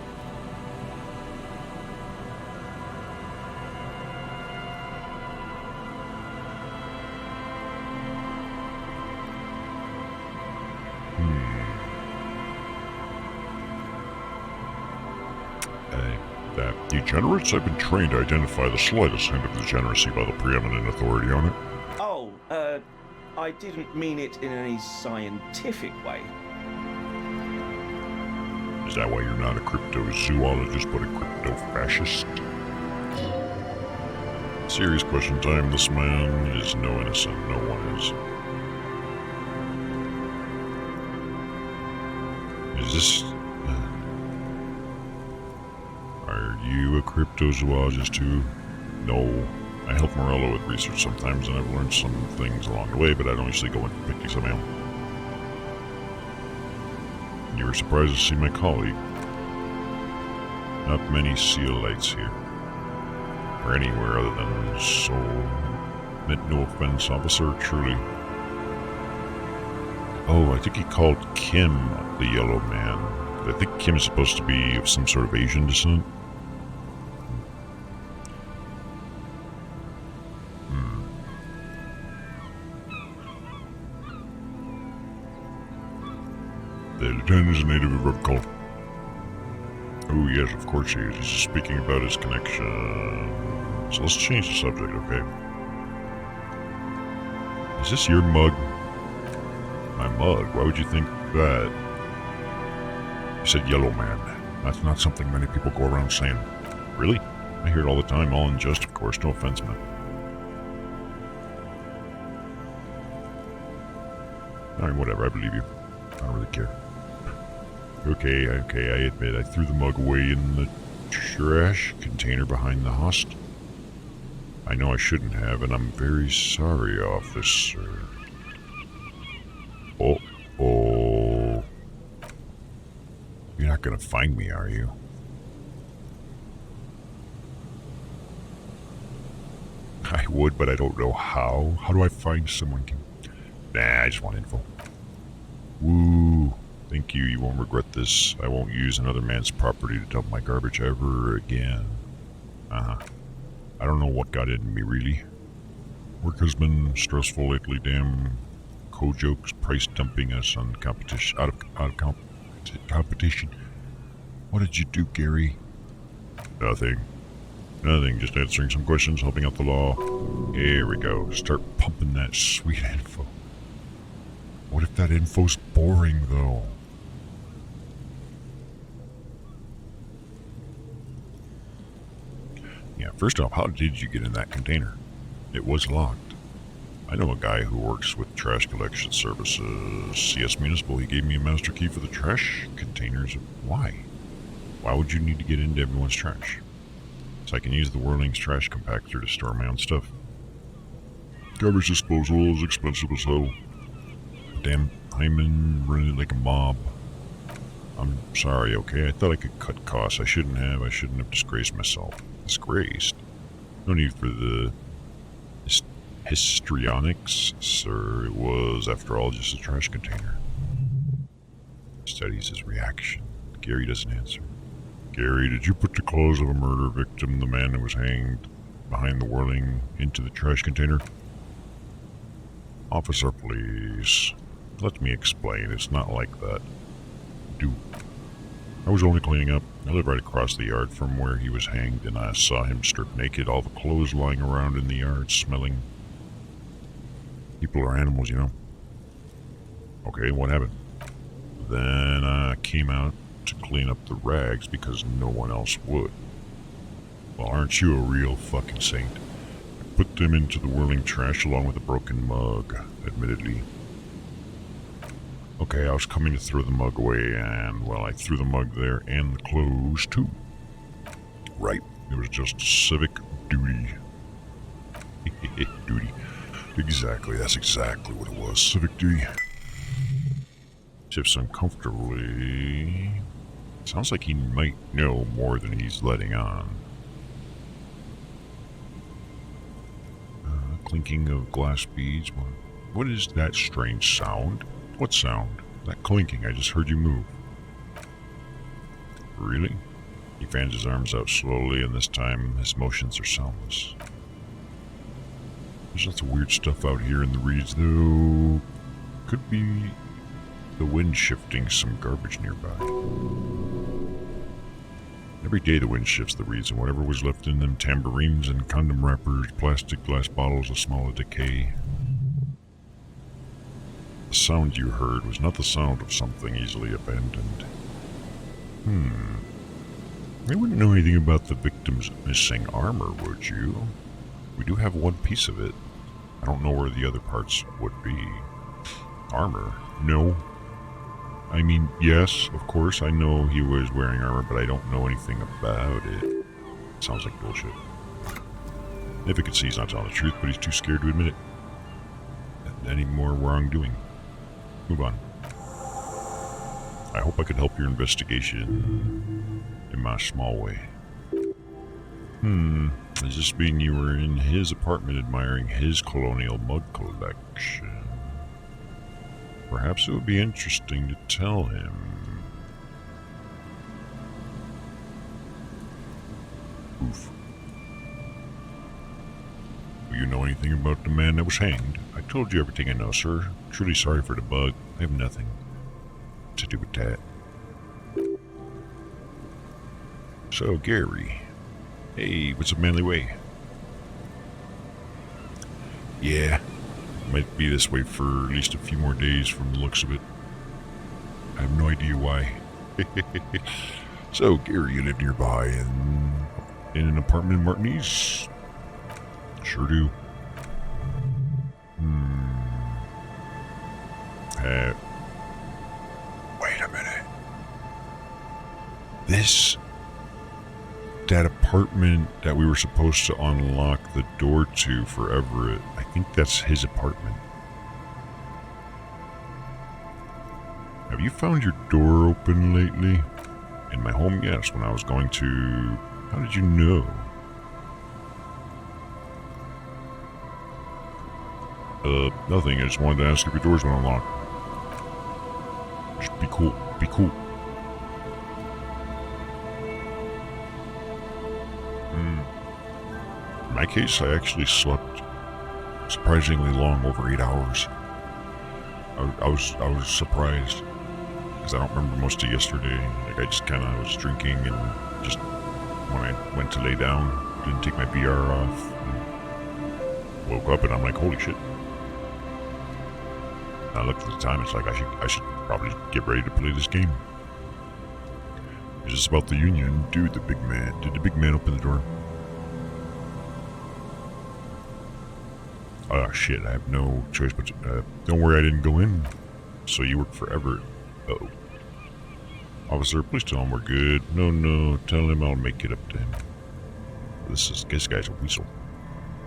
Degenerates? I've been trained to identify the slightest hint of degeneracy by the preeminent authority on it. Oh, I didn't mean it in any scientific way. Is that why you're not a cryptozoologist but a crypto-fascist? Serious question time. This man is no innocent. No one is. Is this... Are you a cryptozoologist too? No. I help Morello with research sometimes, and I've learned some things along the way, but I don't usually go in for picnics on my own. You were surprised to see my colleague. Not many seal lights here. Or anywhere other than Seoul. Meant no offense, officer, truly. Oh, I think he called Kim the yellow man. I think Kim is supposed to be of some sort of Asian descent. The lieutenant is a native of Rubcall. Oh yes, of course he is. He's speaking about his connection. So let's change the subject, okay? Is this your mug? My mug? Why would you think that? You said yellow man. That's not something many people go around saying. Really? I hear it all the time, all in jest, of course. No offense, man. Alright, whatever, I believe you. I don't really care. Okay, I admit I threw the mug away in the trash container behind the host. I know I shouldn't have, and I'm very sorry, officer. Oh. You're not gonna find me, are you? I would, but I don't know how. How do I find someone? Nah, I just want info. Woo. Thank you, you won't regret this. I won't use another man's property to dump my garbage ever again. I don't know what got into me, really. Work has been stressful lately, damn co-jokes, price dumping us on competition, out of competition. What did you do, Gary? Nothing, just answering some questions, helping out the law. Here we go, start pumping that sweet info. What if that info's boring, though? Yeah, first off, how did you get in that container? It was locked. I know a guy who works with trash collection services, CS Municipal. He gave me a master key for the trash containers. Why? Why would you need to get into everyone's trash? So I can use the Whirling's trash compactor to store my own stuff. Garbage disposal is expensive as hell. Damn, Hyman running like a mob. I'm sorry, okay? I thought I could cut costs. I shouldn't have disgraced myself. Disgraced? No need for the histrionics, sir. It was, after all, just a trash container. Studies his reaction. Gary doesn't answer. Gary, did you put the clothes of a murder victim, the man that was hanged behind the whirling, into the trash container? Officer, please. Let me explain. It's not like that. I was only cleaning up. I live right across the yard from where he was hanged, and I saw him stripped naked, all the clothes lying around in the yard, smelling. People are animals, you know. Okay, what happened? Then I came out to clean up the rags because no one else would. Well, aren't you a real fucking saint? I put them into the whirling trash along with a broken mug, admittedly. Okay, I was coming to throw the mug away, and, well, I threw the mug there and the clothes, too. Right, it was just civic duty. Duty. Exactly, that's exactly what it was, civic duty. Tips uncomfortably. Sounds like he might know more than he's letting on. Clinking of glass beads. What is that strange sound? What sound? That clinking, I just heard you move. Really? He fans his arms out slowly, and this time his motions are soundless. There's lots of weird stuff out here in the reeds, though. Could be the wind shifting some garbage nearby. Every day the wind shifts the reeds, and whatever was left in them, tambourines and condom wrappers, plastic glass bottles, the smell of decay. The sound you heard was not the sound of something easily abandoned. You wouldn't know anything about the victim's missing armor, would you? We do have one piece of it. I don't know where the other parts would be. Armor? No. I mean, yes, of course, I know he was wearing armor, but I don't know anything about it. Sounds like bullshit. If he could see, he's not telling the truth, but he's too scared to admit it. Any more wrongdoing. Move on. I hope I could help your investigation in my small way. Does this mean you were in his apartment admiring his colonial mud collection? Perhaps it would be interesting to tell him. Oof. Do you know anything about the man that was hanged? I told you everything I know, sir. Truly sorry for the bug. I have nothing to do with that. So, Gary. Hey, what's up, manly way? Yeah, might be this way for at least a few more days from the looks of it. I have no idea why. So, Gary, you live nearby in an apartment in Martinez? Sure do. Wait a minute. That apartment that we were supposed to unlock the door to for Everett, I think that's his apartment. Have you found your door open lately? In my home, yes. When I was going to... How did you know? Nothing. I just wanted to ask if your doors were unlocked. Just be cool. Be cool. In my case, I actually slept surprisingly long, over 8 hours. I was surprised because I don't remember most of yesterday. Like I just kind of was drinking and just when I went to lay down, didn't take my VR off. Woke up and I'm like, holy shit. I looked at the time. It's like I should probably get ready to play this game. Is this about the Union? Dude, the big man. Did the big man open the door? Oh shit, I have no choice but to, don't worry, I didn't go in. So you work for Everett. Uh-oh. Officer, please tell him we're good. No, tell him I'll make it up to him. This guy's a weasel.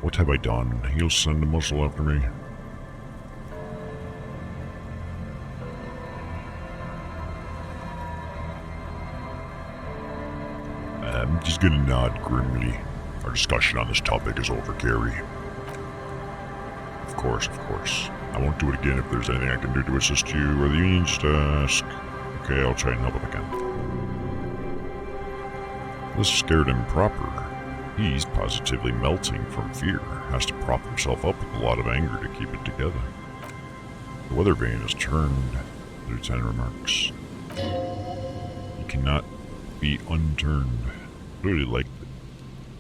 What have I done? He'll send a muscle after me. I'm just gonna nod grimly. Our discussion on this topic is over, Gary. Of course. I won't do it again. If there's anything I can do to assist you or the Union, just ask. Okay, I'll try and help if I can. This scared him proper. He's positively melting from fear. Has to prop himself up with a lot of anger to keep it together. The weather vane has turned, the lieutenant remarks. He cannot be unturned.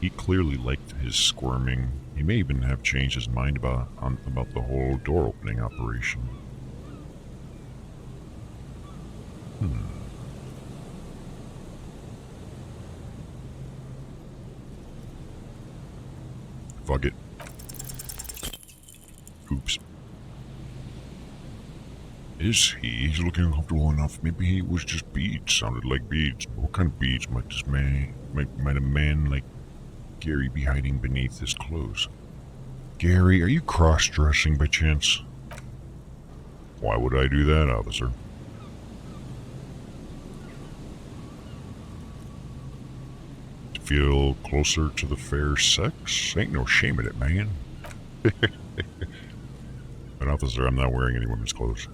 He clearly liked his squirming. He may even have changed his mind about the whole door opening operation. Fuck it. Oops. Is he? He's looking uncomfortable enough. Maybe it was just beads. Sounded like beads. What kind of beads might a man like Gary be hiding beneath his clothes? Gary, are you cross-dressing by chance? Why would I do that, officer? To feel closer to the fair sex? Ain't no shame in it, man. But officer, I'm not wearing any women's clothes.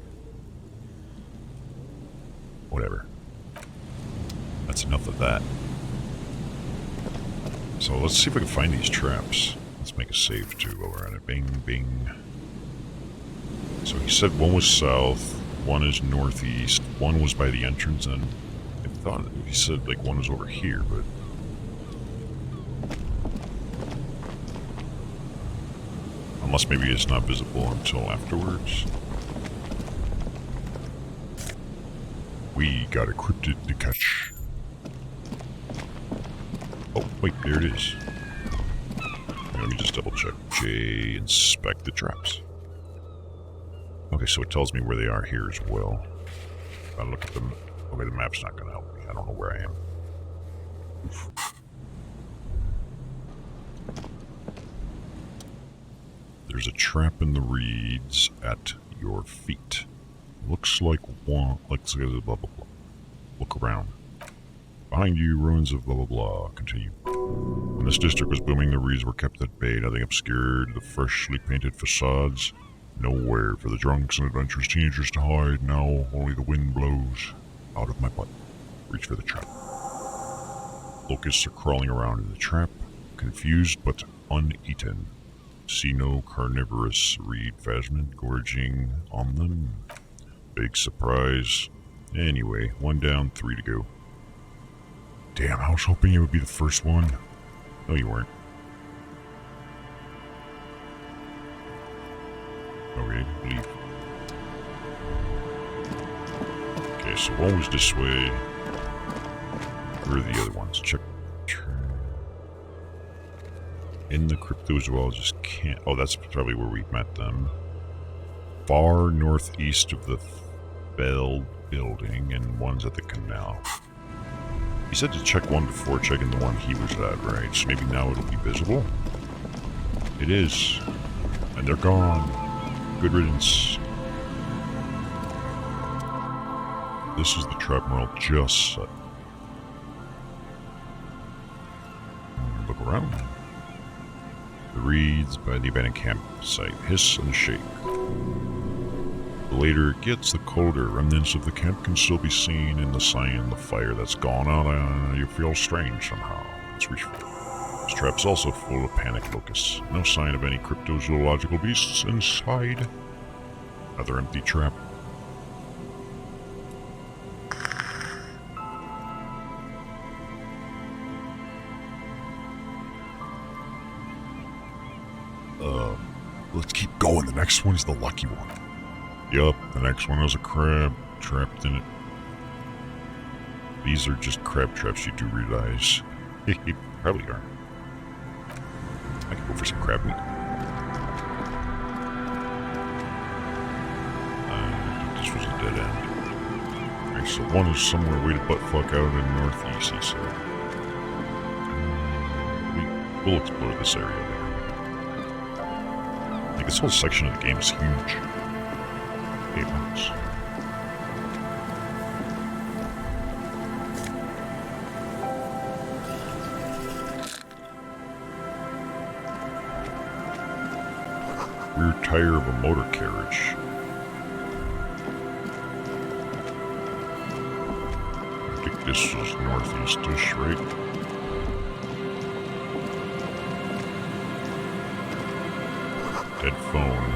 Whatever. That's enough of that. So let's see if we can find these traps. Let's make a save too while we're at it. Bing, bing. So he said one was south, one is northeast, one was by the entrance, and I thought he said like one was over here, but... Unless maybe it's not visible until afterwards. We got a cryptid to catch. Oh, wait, there it is. Let me just double check. J, inspect the traps. Okay, so it tells me where they are here as well. If I look at them. Okay, the map's not going to help me. I don't know where I am. Oof. There's a trap in the reeds at your feet. Looks like one. Let's go to blah blah blah. Look around. Behind you, ruins of blah blah blah. Continue. When this district was booming, the reeds were kept at bay. Nothing obscured the freshly painted facades. Nowhere for the drunks and adventurous teenagers to hide. Now only the wind blows out of my butt. Reach for the trap. Locusts are crawling around in the trap, confused but uneaten. See no carnivorous reed phasmid gorging on them. Big surprise. Anyway, 1 down, 3 to go. Damn, I was hoping it would be the first one. No, you weren't. Okay, leave. Okay, so one was this way. Where are the other ones? Check. In the cryptozoologist camp. Oh, that's probably where we met them. Far northeast of the Bell building, and one's at the canal. He said to check one before checking the one he was at, right? So maybe now it'll be visible? It is. And they're gone. Good riddance. This is the trap Merle just set. Look around. The reeds by the abandoned campsite hiss and shake. The later it gets, the colder. Remnants of the camp can still be seen in the sign. The fire that's gone out, you feel strange somehow. Let's reach for it. This trap's also full of panic locusts. No sign of any cryptozoological beasts inside. Another empty trap. Let's keep going. The next one is the lucky one. Yup, the next one has a crab trapped in it. These are just crab traps, you do realize. Probably are. I could go for some crab meat. I think this was a dead end. Alright, so one is somewhere way to butt fuck out in northeast, he said. We'll explore this area later. Like, this whole section of the game is huge. Apex. Rear tire of a motor carriage. this was northeast-ish, right? Dead phone.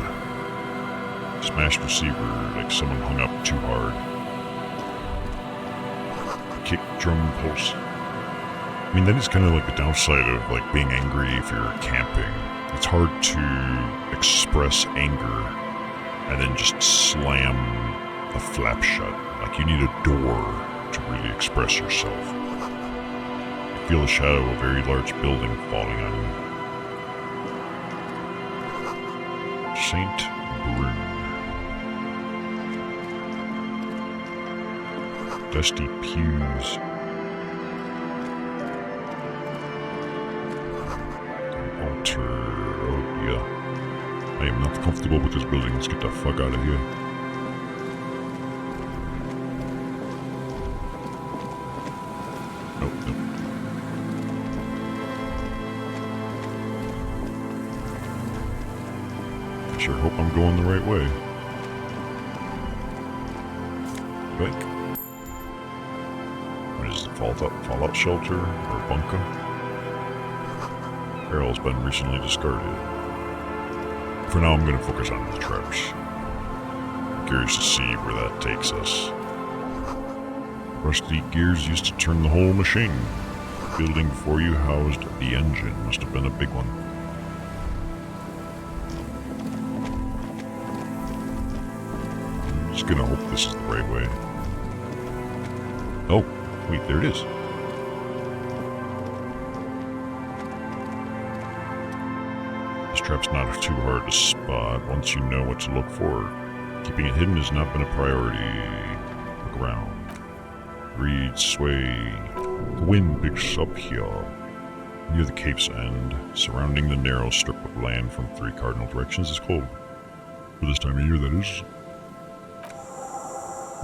Smashed receiver, like someone hung up too hard. Kick drum pulse. I mean, that is kind of like the downside of like being angry if you're camping. It's hard to express anger and then just slam a flap shut. Like you need a door to really express yourself. You feel the shadow of a very large building falling on you. Saint Brune. Dusty pews. Altar. Oh, yeah. I am not comfortable with this building. Let's get the fuck out of here. Nope, nope. I sure hope I'm going the right way. Quick. What is the fallout shelter or bunker? Barrel's been recently discarded. For now, I'm going to focus on the traps. Curious to see where that takes us. Rusty gears used to turn the whole machine. The building before you housed the engine. Must have been a big one. I'm just going to hope this is the right way. Oh, wait, there it is. This trap's not too hard to spot once you know what to look for. Keeping it hidden has not been a priority. Look around. Reeds sway. The wind picks up here. Near the cape's end, surrounding the narrow strip of land from 3 cardinal directions is cold. For this time of year, that is.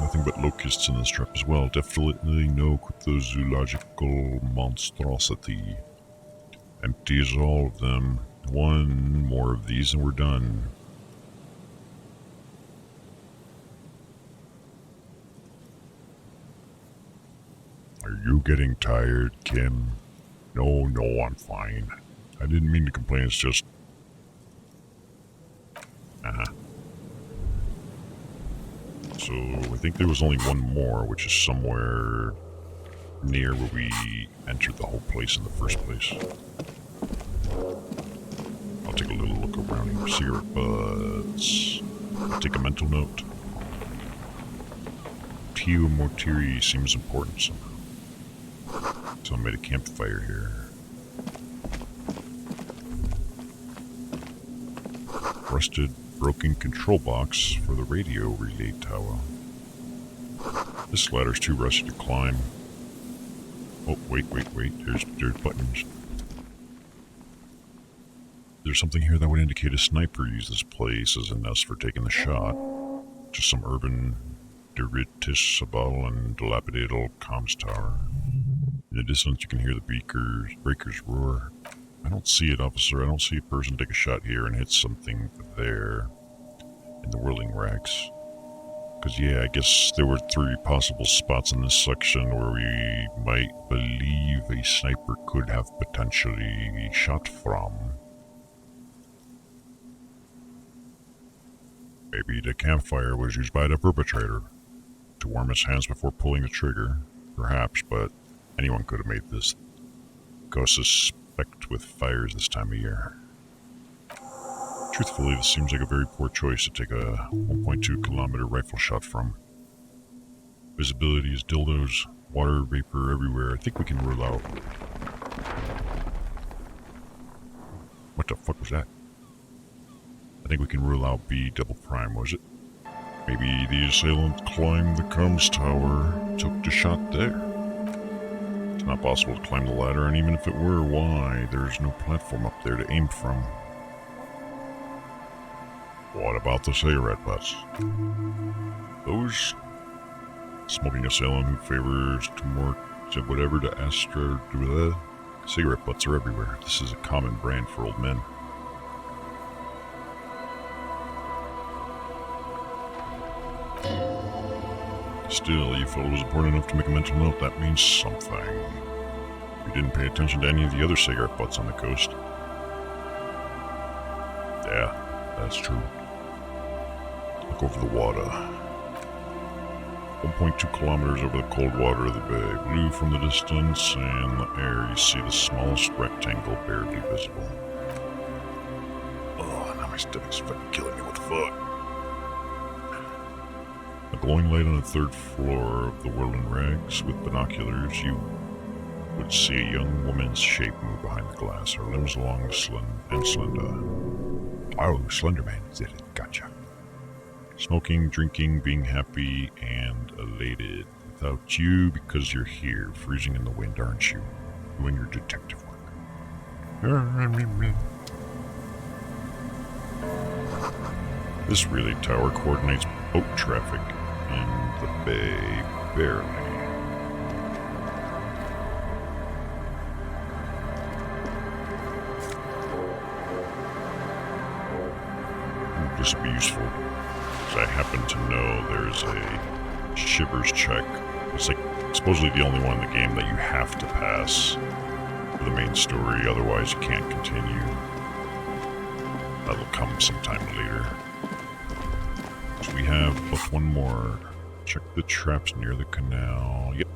Nothing but locusts in this trap as well. Definitely no cryptozoological monstrosity. Empty as all of them. One more of these and we're done. Are you getting tired, Kim? No, I'm fine. I didn't mean to complain, it's just... So, I think there was only one more, which is somewhere near where we entered the whole place in the first place. I'll take a little look around here. Cigarette butts. Take a mental note. Tio Mortiri seems important somehow. Someone made a campfire here. Rusted, broken control box for the radio relay tower. This ladder's too rusty to climb. Oh, wait. There's buttons. There's something here that would indicate a sniper used this place as a nest for taking the shot. Just some urban diritisable and dilapidated old comms tower. In the distance you can hear the breakers roar. I don't see it, officer. I don't see a person take a shot here and hit something there in the whirling racks. Because, yeah, I guess there were 3 possible spots in this section where we might believe a sniper could have potentially shot from. Maybe the campfire was used by the perpetrator to warm his hands before pulling the trigger. Perhaps, but anyone could have made this. Go suspect with fires this time of year. Truthfully, this seems like a very poor choice to take a 1.2 kilometer rifle shot from. Visibility is dildos, water vapor everywhere. I think we can rule out. What the fuck was that? I think we can rule out B double prime, was it? Maybe the assailant climbed the comms tower, took the shot there. It's not possible to climb the ladder, and even if it were, why? There's no platform up there to aim from. What about the cigarette butts? Those smoking assailant who favors to more to whatever to Astra do that. Cigarette butts are everywhere. This is a common brand for old men. Still, you felt it was important enough to make a mental note. That means something. You didn't pay attention to any of the other cigarette butts on the coast. Yeah, that's true. Look over the water. 1.2 kilometers over the cold water of the bay. Blue from the distance, and in the air you see the smallest rectangle barely visible. Oh, now my stomach's fucking killing me. What the fuck? A glowing light on the third floor of the Whirling Rags. With binoculars, you would see a young woman's shape move behind the glass, her limbs long and slender. Oh, Slenderman did it. Gotcha. Smoking, drinking, being happy, and elated. Without you, because you're here, freezing in the wind, aren't you? Doing your detective work. This relay tower coordinates boat traffic in the bay, barely. Ooh, this would be useful. I happen to know there's a Shivers check. It's like supposedly the only one in the game that you have to pass for the main story, otherwise you can't continue. That'll come sometime later. So we have but one more. Check the traps near the canal. Yep.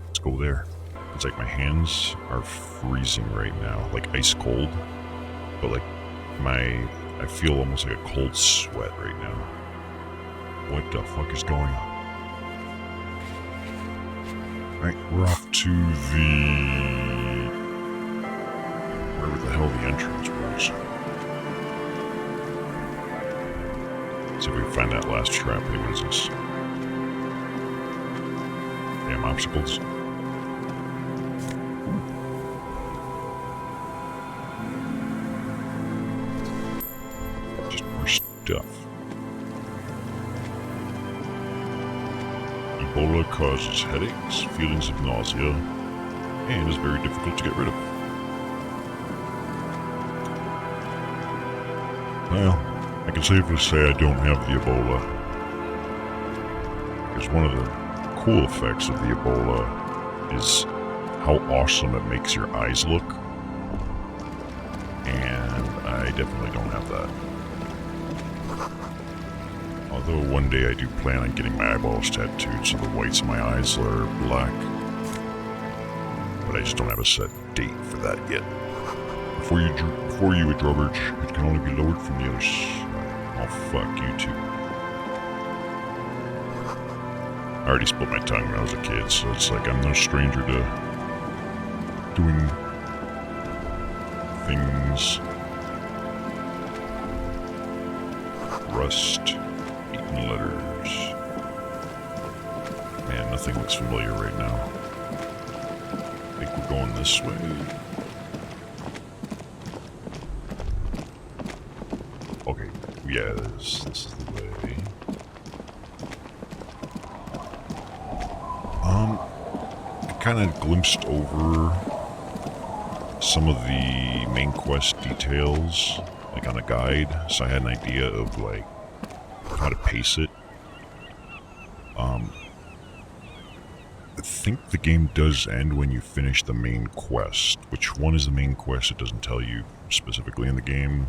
Let's go there. It's like my hands are freezing right now, like ice cold. But like I feel almost like a cold sweat right now. What the fuck is going on? Right, we're off to wherever the hell the entrance was. See if we can find that last trap. Hey, what is this? Damn obstacles. Just more stuff. Ebola causes headaches, feelings of nausea, and is very difficult to get rid of. Well, I can safely say I don't have the Ebola. Because one of the cool effects of the Ebola is how awesome it makes your eyes look. And I definitely don't have that. Although one day I do plan on getting my eyeballs tattooed so the whites of my eyes are black. But I just don't have a set date for that yet. Before you a drawbridge, it can only be lowered from the other side. Oh fuck you too. I already split my tongue when I was a kid, so it's like I'm no stranger to doing things. Rust. Letters. Man, nothing looks familiar right now. I think we're going this way. Okay, yeah, this is the way. I kind of glimpsed over some of the main quest details, like on a guide, so I had an idea of like how to pace it. I think the game does end when you finish the main quest. Which one is the main quest? It doesn't tell you specifically in the game,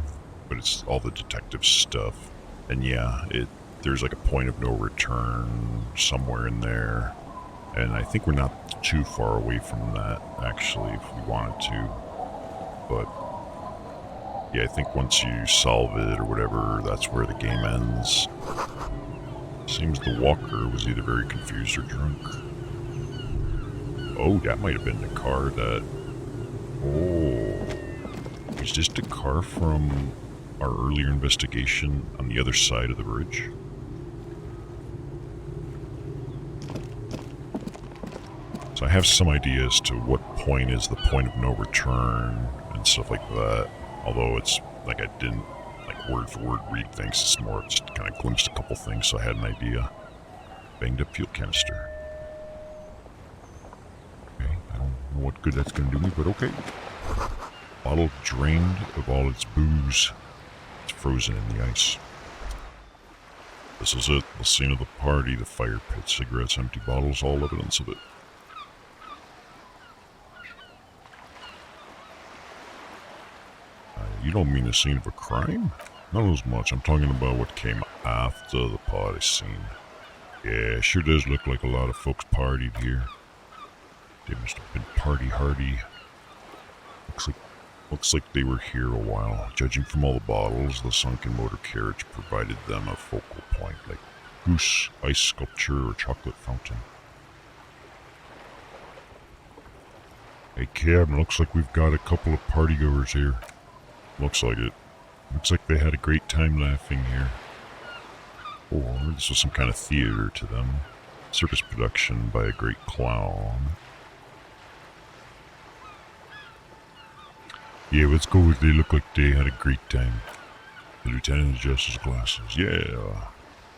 but it's all the detective stuff. And yeah, there's like a point of no return somewhere in there. And I think we're not too far away from that, actually, if we wanted to. But yeah, I think once you solve it or whatever, that's where the game ends. Seems the walker was either very confused or drunk. Oh, that might have been the car that... Oh. Was this the car from our earlier investigation on the other side of the bridge? So I have some idea as to what point is the point of no return and stuff like that. Although it's like I didn't like word for word read things, it's more just kind of glimpsed a couple things, so I had an idea. Banged up fuel canister. Okay, I don't know what good that's gonna do me, but okay. Bottle drained of all its booze. It's frozen in the ice. This is it, the scene of the party, the fire pit, cigarettes, empty bottles, all evidence of it. You don't mean the scene of a crime? Not as much, I'm talking about what came after the party scene. Yeah, sure does look like a lot of folks partied here. They must have been party hardy. Looks like they were here a while. Judging from all the bottles, the sunken motor carriage provided them a focal point, like goose, ice sculpture, or chocolate fountain. Hey, Cab, looks like we've got a couple of partygoers here. Looks like it. Looks like they had a great time laughing here. Or this was some kind of theater to them. Circus production by a great clown. Yeah, let's go with they look like they had a great time. The lieutenant adjusts his glasses. Yeah.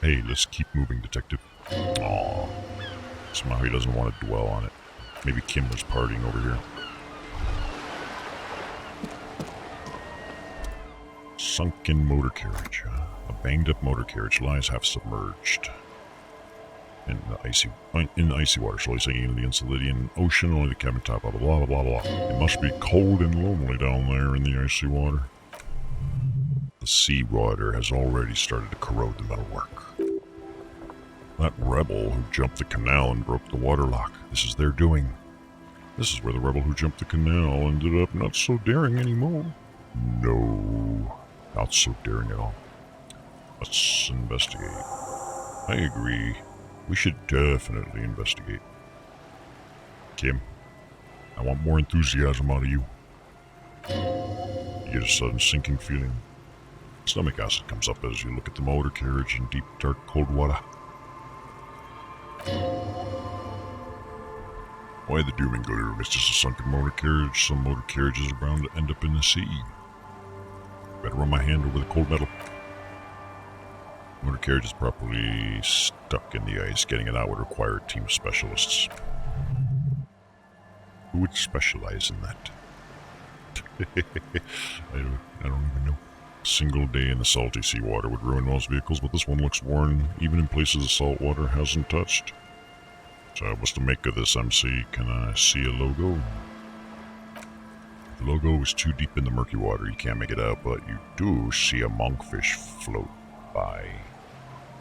Hey, let's keep moving, detective. Aww. Somehow he doesn't want to dwell on it. Maybe Kim was partying over here. Sunken motor carriage. A banged up motor carriage lies half submerged in the icy water, slowly sinking into the Elysium ocean. Only the cabin top, blah blah blah blah blah. It must be cold and lonely down there in the icy water. The sea water has already started to corrode the metalwork. That rebel who jumped the canal and broke the water lock. This is their doing. This is where the rebel who jumped the canal ended up not so daring anymore. No, not so daring at all. Let's investigate. I agree. We should definitely investigate. Kim, I want more enthusiasm out of you. You get a sudden sinking feeling. Stomach acid comes up as you look at the motor carriage in deep, dark, cold water. Why the doom and gloom? It's just a sunken motor carriage. Some motor carriages are bound to end up in the sea. Better run my hand over the cold metal. Motor carriage is properly stuck in the ice. Getting it out would require a team of specialists. Who would specialize in that? I don't even know. A single day in the salty seawater would ruin most vehicles, but this one looks worn, even in places the salt water hasn't touched. So what's the make of this, MC? Can I see a logo? The logo is too deep in the murky water. You can't make it out, but you do see a monkfish float by.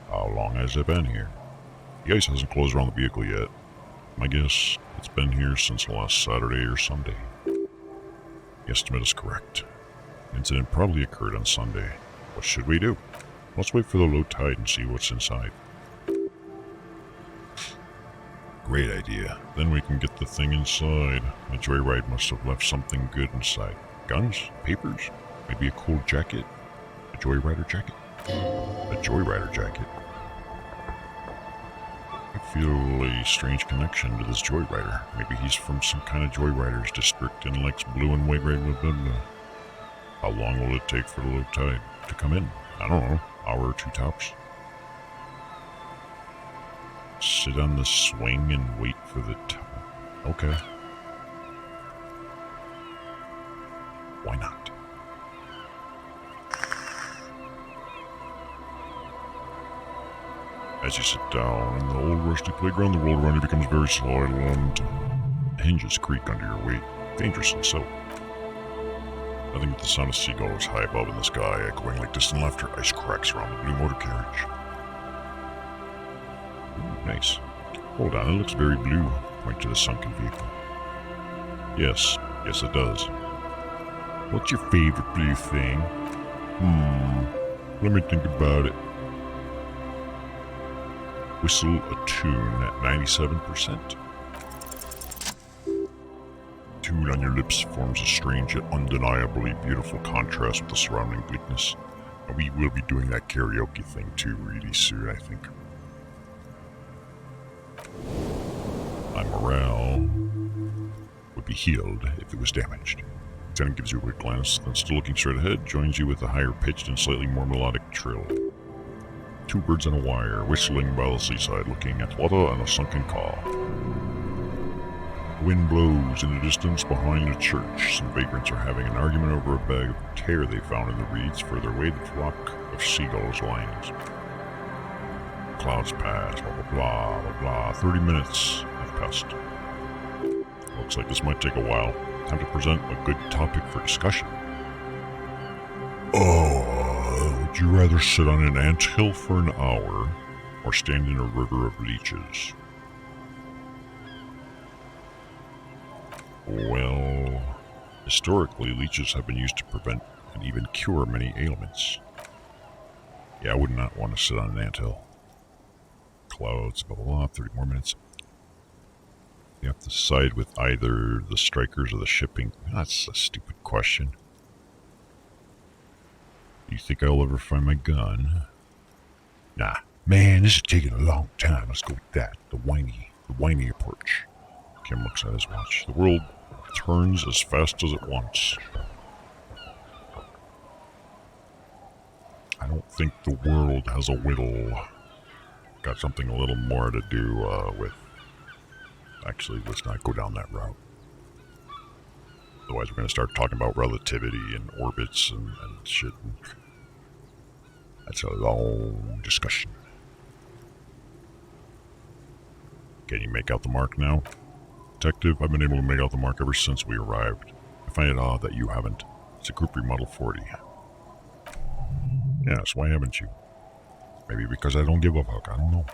How long has it been here? The ice hasn't closed around the vehicle yet. My guess, it's been here since last Saturday or Sunday. The estimate is correct. The incident probably occurred on Sunday. What should we do? Let's wait for the low tide and see what's inside. Great idea. Then we can get the thing inside. A joyride must have left something good inside. Guns? Papers? Maybe a cool jacket? A joyrider jacket? A joyrider jacket? I feel a strange connection to this joyrider. Maybe he's from some kind of joyriders district and likes blue and white red with them. How long will it take for the low tide to come in? I don't know. Hour or two tops. Sit on the swing and wait for the tide. Okay. Why not? As you sit down in the old rusty playground, the world around you becomes very silent. Hinges creak under your weight, dangerously so. Nothing but the sound of seagulls high above in the sky, echoing like distant laughter. Ice cracks around the blue motor carriage. Ooh, nice. Hold on, it looks very blue. Point to the sunken vehicle. Yes it does. What's your favorite blue thing? Let me think about it. Whistle a tune at 97%. Tune on your lips forms a strange yet undeniably beautiful contrast with the surrounding bleakness. And we will be doing that karaoke thing too really soon, I think. My morale would be healed if it was damaged. Lieutenant gives you a quick glance, then still looking straight ahead, joins you with a higher pitched and slightly more melodic trill. Two birds on a wire, whistling by the seaside, looking at water and a sunken car. The wind blows in the distance behind the church. Some vagrants are having an argument over a bag of tear they found in the reeds further away. The flock of seagulls lines. clouds pass, blah, blah, blah, blah, blah. 30 minutes have passed. Looks like this might take a while. Time to present a good topic for discussion. Would you rather sit on an anthill for an hour or stand in a river of leeches? Well, historically, leeches have been used to prevent and even cure many ailments. Yeah, I would not want to sit on an anthill. Clouds, blah, blah, blah, 30 more minutes. You have to side with either the strikers or the shipping. That's a stupid question. Do you think I'll ever find my gun? Nah. Man, this is taking a long time. Let's go with that. The whiny approach. Kim looks at his watch. The world turns as fast as it wants. I don't think the world has a whittle. Got something a little more to do with... Actually, let's not go down that route. Otherwise, we're going to start talking about relativity and orbits and shit. That's a long discussion. Can you make out the mark now? Detective, I've been able to make out the mark ever since we arrived. I find it odd that you haven't. It's a group remodel 40. Yes, why haven't you? Maybe because I don't give a fuck, I don't know.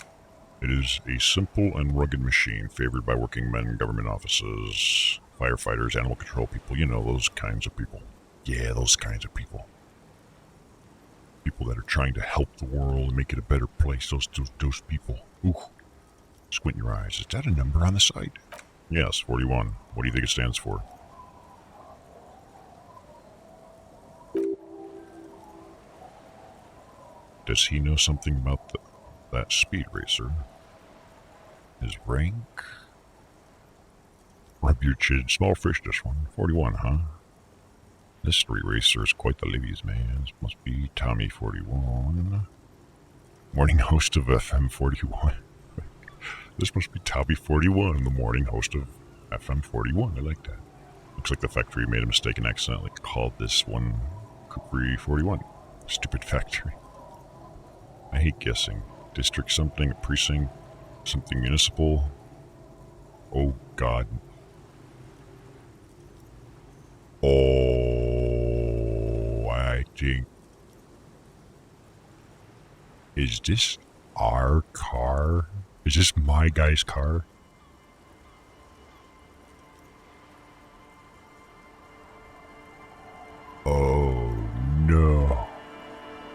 It is a simple and rugged machine favored by working men, government offices, firefighters, animal control people, you know, those kinds of people. Yeah, those kinds of people. People that are trying to help the world and make it a better place, those people. Ooh. Squint your eyes. Is that a number on the side? Yes, 41. What do you think it stands for? Does he know something about that speed racer? His rank? Rub your chin. Small fish, this one. 41, huh? This street racer is quite the ladies' man. This must be Tommy 41. Morning host of FM 41. This must be Tommy 41, the morning host of FM 41. I like that. Looks like the factory made a mistake and accidentally called this one Coopery 41. Stupid factory. I hate guessing. District something, a precinct, something municipal. Oh, God. Oh, I think... Is this our car? Is this my guy's car? Oh, no.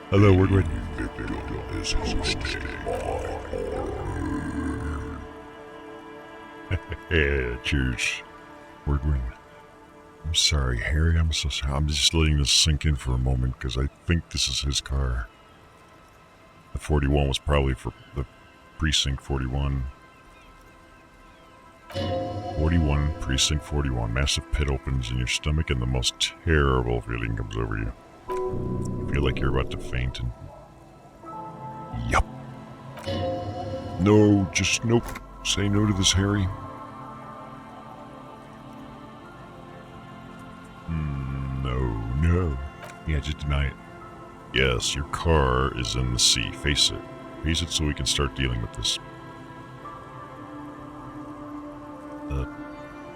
Hello, we're going... This is cheers. Wordwin. I'm sorry, Harry. I'm so sorry. I'm just letting this sink in for a moment because I think this is his car. The 41 was probably for the precinct 41. 41, precinct 41. Massive pit opens in your stomach and the most terrible feeling comes over you. You feel like you're about to faint and... Yup. No, just nope. Say no to this, Harry. No. Yeah, just deny it. Yes, your car is in the sea. Face it. Face it so we can start dealing with this.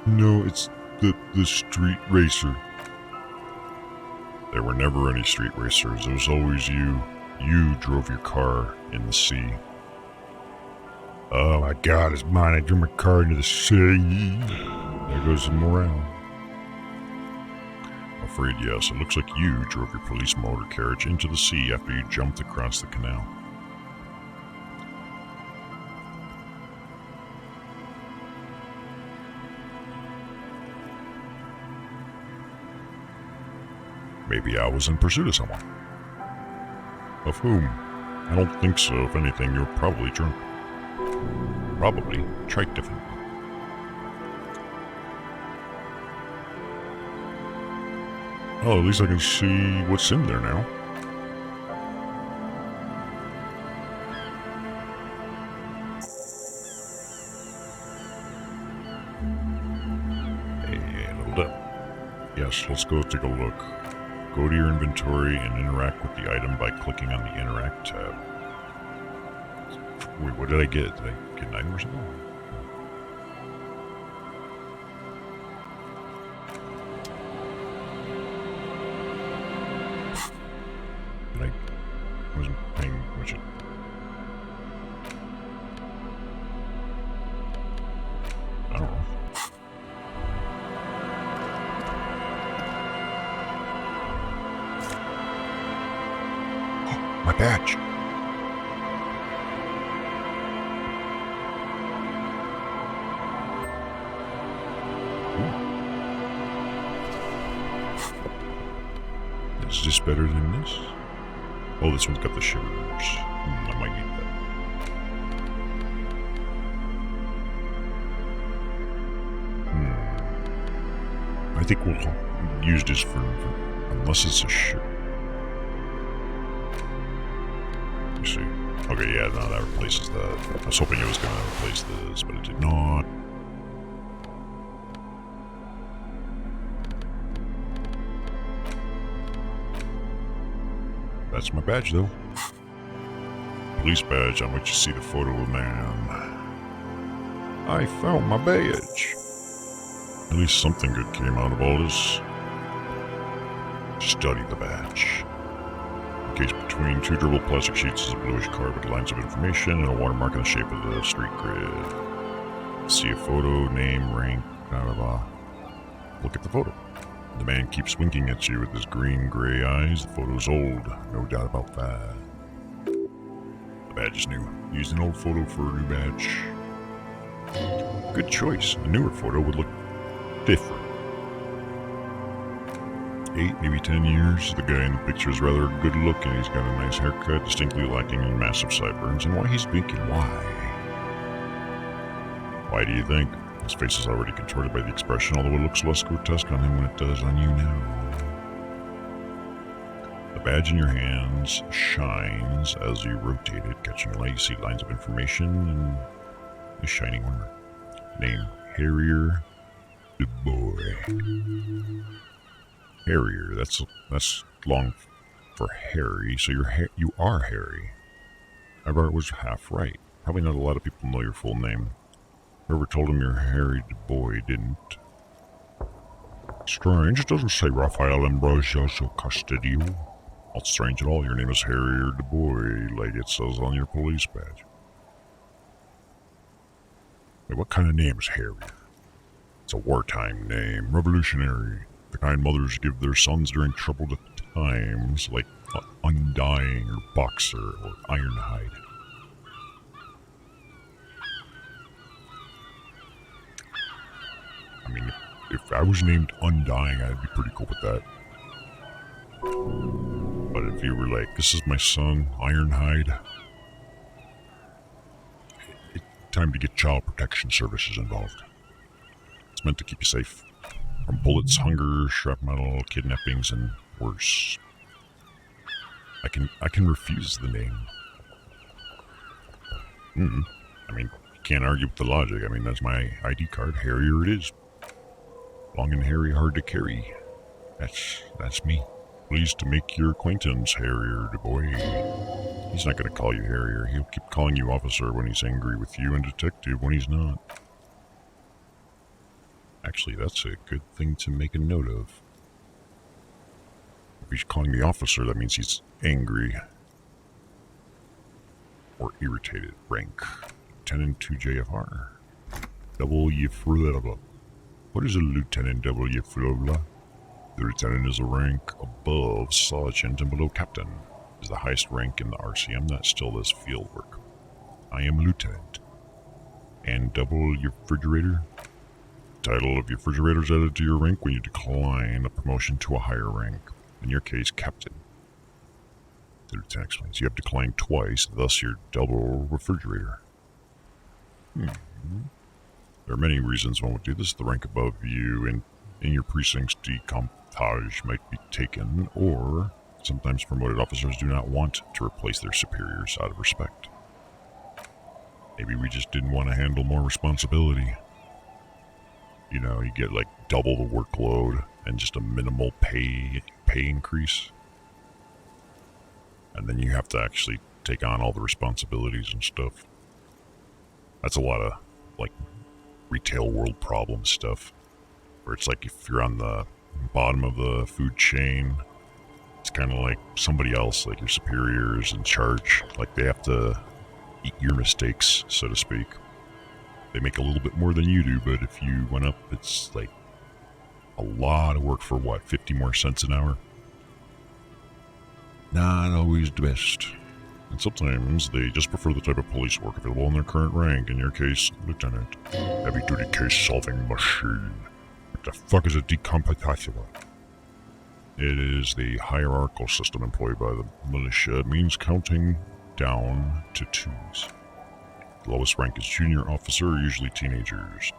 No, it's the street racer. There were never any street racers. It was always you. You drove your car in the sea. Oh my God, it's mine. I drove my car into the sea. There goes the morale. I'm afraid yes. It looks like you drove your police motor carriage into the sea after you jumped across the canal. Maybe I was in pursuit of someone. Of whom? I don't think so. If anything, you're probably drunk. Probably. Try differently. Oh, at least I can see what's in there now. Hey, hold up. Yes, let's go take a look. Go to your inventory and interact with the item by clicking on the Interact tab. Wait, what did I get? Did I get an item or something? I wasn't paying much. I don't know. Oh, my badge. Ooh. Is this better than this? Oh, this one's got the shivers. I might need that. I think we'll use this for unless it's a shiver. Let me see. Okay, yeah, no, that replaces that. I was hoping it was going to replace this, but it did not. That's my badge, though. Police badge on which you see the photo of a man. I found my badge. At least something good came out of all this. Study the badge. Encased between two durable plastic sheets is a bluish card with lines of information and a watermark in the shape of the street grid. See a photo, name, rank, blah blah blah. Look at the photo. The man keeps winking at you with his green-gray eyes. The photo's old, no doubt about that. The badge is new. Used an old photo for a new badge. Good choice. A newer photo would look different. 8, maybe 10 years. The guy in the picture is rather good looking. He's got a nice haircut, distinctly lacking in massive sideburns. And why he's winking? Why? Why do you think? His face is already contorted by the expression, although it looks less grotesque on him than it does on you now. The badge in your hands shines as you rotate it, catching light. You see lines of information and a shining ornament. Name, Harrier the Boy. Harrier, that's long for Harry, so you are Harry. However, it was half right. Probably not a lot of people know your full name. Whoever told him you're Harry the Boy didn't. Strange, it doesn't say Raphael Ambrosio Castillo. Not strange at all, your name is Harrier the Boy, like it says on your police badge. Wait, what kind of name is Harrier? It's a wartime name, revolutionary. The kind mothers give their sons during troubled times, like Undying or Boxer or Ironhide. I mean, if I was named Undying, I'd be pretty cool with that. But if you were like, this is my son, Ironhide, time to get child protection services involved. It's meant to keep you safe from bullets, hunger, shrapnel, kidnappings, and worse. I can refuse the name. I mean, you can't argue with the logic. I mean, that's my ID card. Harrier it is. Long and hairy, hard to carry. That's me. Pleased to make your acquaintance, Harrier the Boy. He's not going to call you Harrier. He'll keep calling you officer when he's angry with you and detective when he's not. Actually, that's a good thing to make a note of. If he's calling me officer, that means he's angry. Or irritated. Rank. Lieutenant 2 JFR. Double Yefrulova. What is a Lieutenant Double Yefrulova? The lieutenant is a rank above sergeant and below captain. Is the highest rank in the RCM that still does field work. I am a lieutenant. And double your refrigerator? Title of your refrigerator is added to your rank when you decline a promotion to a higher rank. In your case, captain. The lieutenant explains. You have declined twice, thus you're double refrigerator. There are many reasons one would do this. The rank above you in your precinct's decomptage might be taken, or sometimes promoted officers do not want to replace their superiors out of respect. Maybe we just didn't want to handle more responsibility. You know, you get like double the workload and just a minimal pay increase. And then you have to actually take on all the responsibilities and stuff. That's a lot of, like, retail world problem stuff. Where it's like if you're on the bottom of the food chain, it's kind of like somebody else, like your superiors in charge. Like they have to eat your mistakes, so to speak. They make a little bit more than you do, but if you went up, it's like a lot of work for what, 50 more cents an hour? Not always the best. And sometimes they just prefer the type of police work available in their current rank, in your case, Lieutenant. Heavy-duty case-solving machine. What the fuck is a decompensator? It is the hierarchical system employed by the militia. It means counting down to twos. The lowest rank is junior officer, usually teenagers.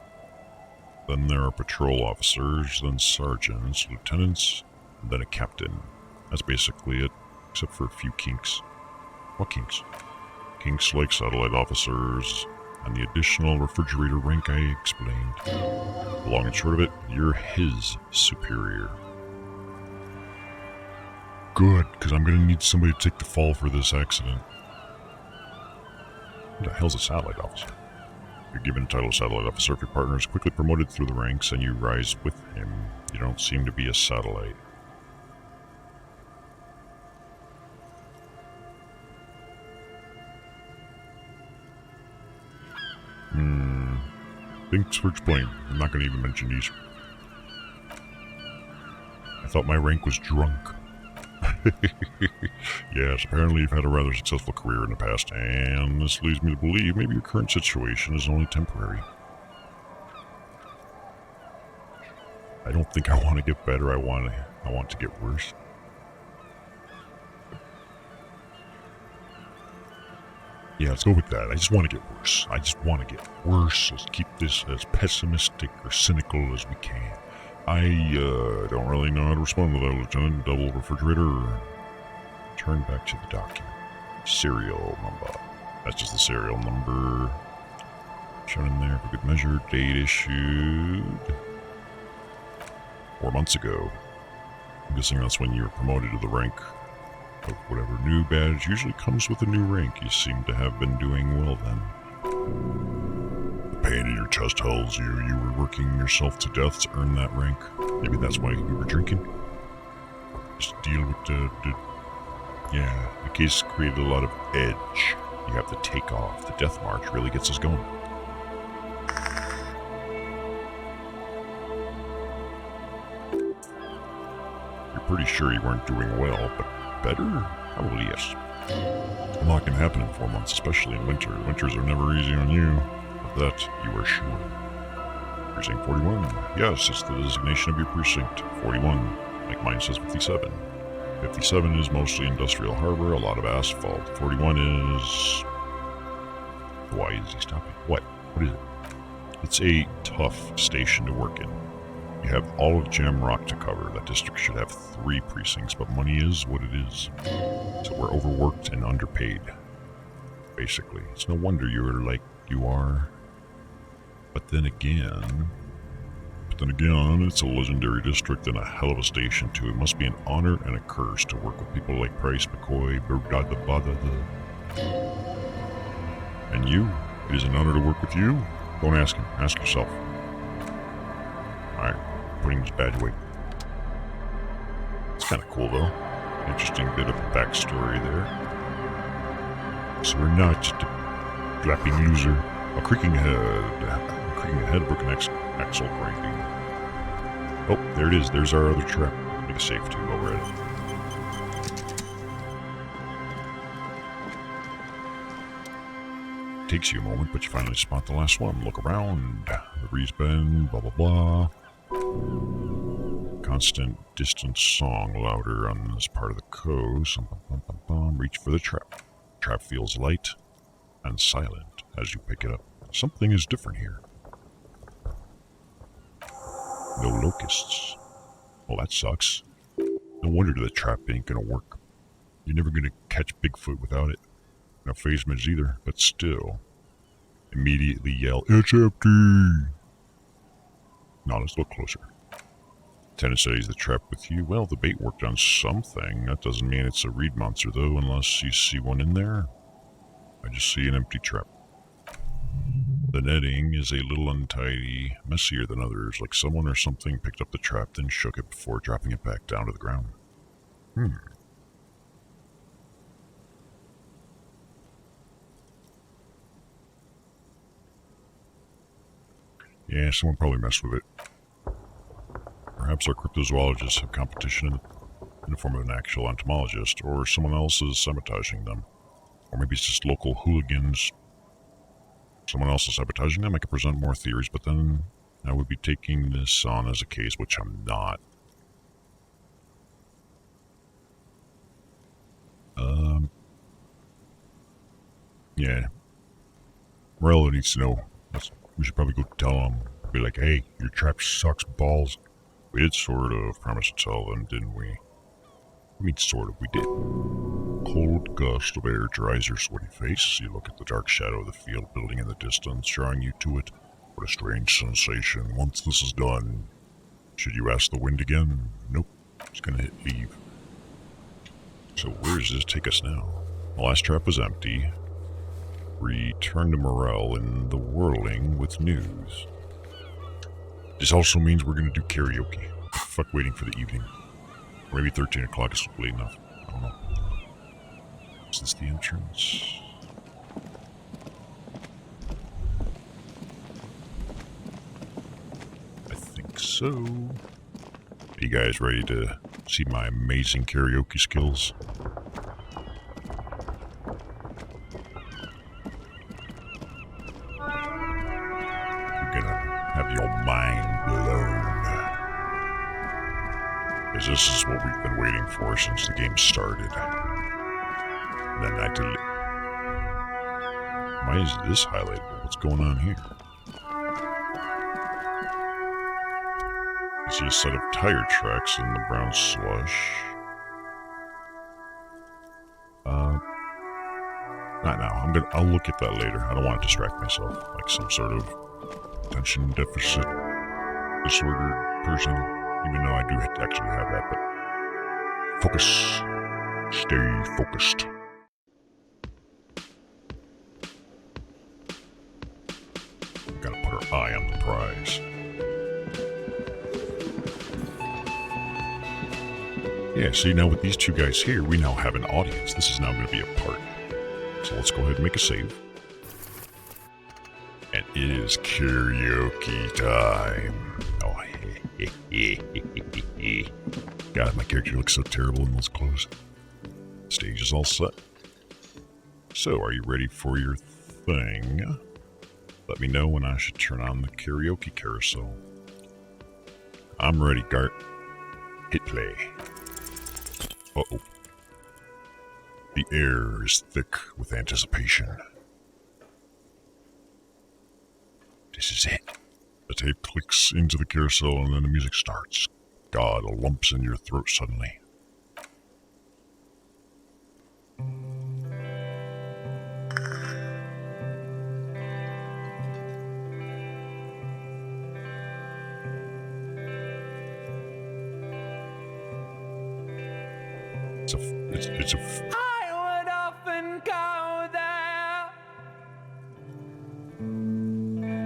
Then there are patrol officers, then sergeants, lieutenants, and then a captain. That's basically it, except for a few kinks. What kinks? Kinks like satellite officers, and the additional refrigerator rank I explained. The long and short of it, you're his superior. Good, because I'm going to need somebody to take the fall for this accident. Who the hell's a satellite officer? You're given the title of satellite officer if your partner is quickly promoted through the ranks and you rise with him. You don't seem to be a satellite. Thanks for explaining. I'm not going to even mention these. I thought my rank was drunk. Yes, apparently you've had a rather successful career in the past, and this leads me to believe maybe your current situation is only temporary. I don't think I want to get better, I want to get worse. Yeah, let's go with that. I just want to get worse. I just want to get worse. Let's keep this as pessimistic or cynical as we can. I don't really know how to respond to that, Lieutenant. Double refrigerator or turn back to the document. Serial number. That's just the serial number. Shown in there for good measure. Date issued 4 months ago. I'm guessing that's when you were promoted to the rank of whatever new badge usually comes with a new rank. You seem to have been doing well then. The pain in your chest tells you were working yourself to death to earn that rank. Maybe that's why you were drinking. Just deal with yeah, the case created a lot of edge. You have to take off. The death march really gets us going. You're pretty sure you weren't doing well, but better? Probably yes. A lot can happen in 4 months, especially in winter. Winters are never easy on you. Of that, you are sure. Precinct 41. Yes, it's the designation of your precinct. 41. Like mine says 57. 57 is mostly industrial harbor, a lot of asphalt. 41 is... Why is he stopping? What? What is it? It's a tough station to work in. You have all of Jam Rock to cover. That district should have 3 precincts, but money is what it is. So we're overworked and underpaid. Basically. It's no wonder you're like you are. But then again, it's a legendary district and a hell of a station too. It must be an honor and a curse to work with people like Price, McCoy, and you? It is an honor to work with you? Don't ask him. Ask yourself. Alright, putting this badge away. It's kind of cool though. Interesting bit of backstory there. So we're not just a flapping loser. A creaking head, broken axle grinding. Oh, there it is. There's our other trap. Make a save too while we're at it. Takes you a moment, but you finally spot the last one. Look around. The breeze bend, blah blah blah. Constant distance song louder on this part of the coast. Reach for the trap. Trap feels light and silent as you pick it up. Something is different here. No locusts. Well, that sucks. No wonder the trap ain't gonna work. You're never gonna catch Bigfoot without it. No phasmids either, but still. Immediately yell, "It's empty!" Now let's look closer. Tenant said he's the trap with you. Well, the bait worked on something. That doesn't mean it's a reed monster, though, unless you see one in there. I just see an empty trap. The netting is a little untidy, messier than others, like someone or something picked up the trap, then shook it before dropping it back down to the ground. Yeah, someone probably messed with it. Perhaps our cryptozoologists have competition in the form of an actual entomologist, or someone else is sabotaging them. Or maybe it's just local hooligans. Someone else is sabotaging them. I could present more theories, but then I would be taking this on as a case, which I'm not. Yeah. Morello needs to know. We should probably go tell him. Be like, hey, your trap sucks balls. We did sort of promise to tell them, didn't we? I mean, sort of, we did. Cold gust of air dries your sweaty face. You look at the dark shadow of the field building in the distance, drawing you to it. What a strange sensation. Once this is done, should you ask the wind again? Nope. It's gonna hit leave. So where does this take us now? The last trap was empty. Return to Morel in the whirling with news. This also means we're gonna do karaoke. Fuck waiting for the evening. Or maybe 13 o'clock is late enough. I don't know. Is this the entrance? I think so. Are you guys ready to see my amazing karaoke skills? You're gonna have your mind blown. Because this is what we've been waiting for since the game started. Then I delete. Why is this highlighted? What's going on here? I see a set of tire tracks in the brown slush. Not now. I'll look at that later. I don't want to distract myself like some sort of attention deficit disordered person. Even though I do actually have that, but focus. Stay focused. We've got to put our eye on the prize. Yeah, see, now with these two guys here, we now have an audience. This is now going to be a part. So let's go ahead and make a save. And it is karaoke time. Oh, God, my character looks so terrible in those clothes. Stage is all set. So, are you ready for your thing? Let me know when I should turn on the karaoke carousel. I'm ready, Gart. Hit play. Uh-oh. The air is thick with anticipation. This is it. The tape clicks into the carousel and then the music starts. God, a lump's in your throat suddenly. It's a I would often go there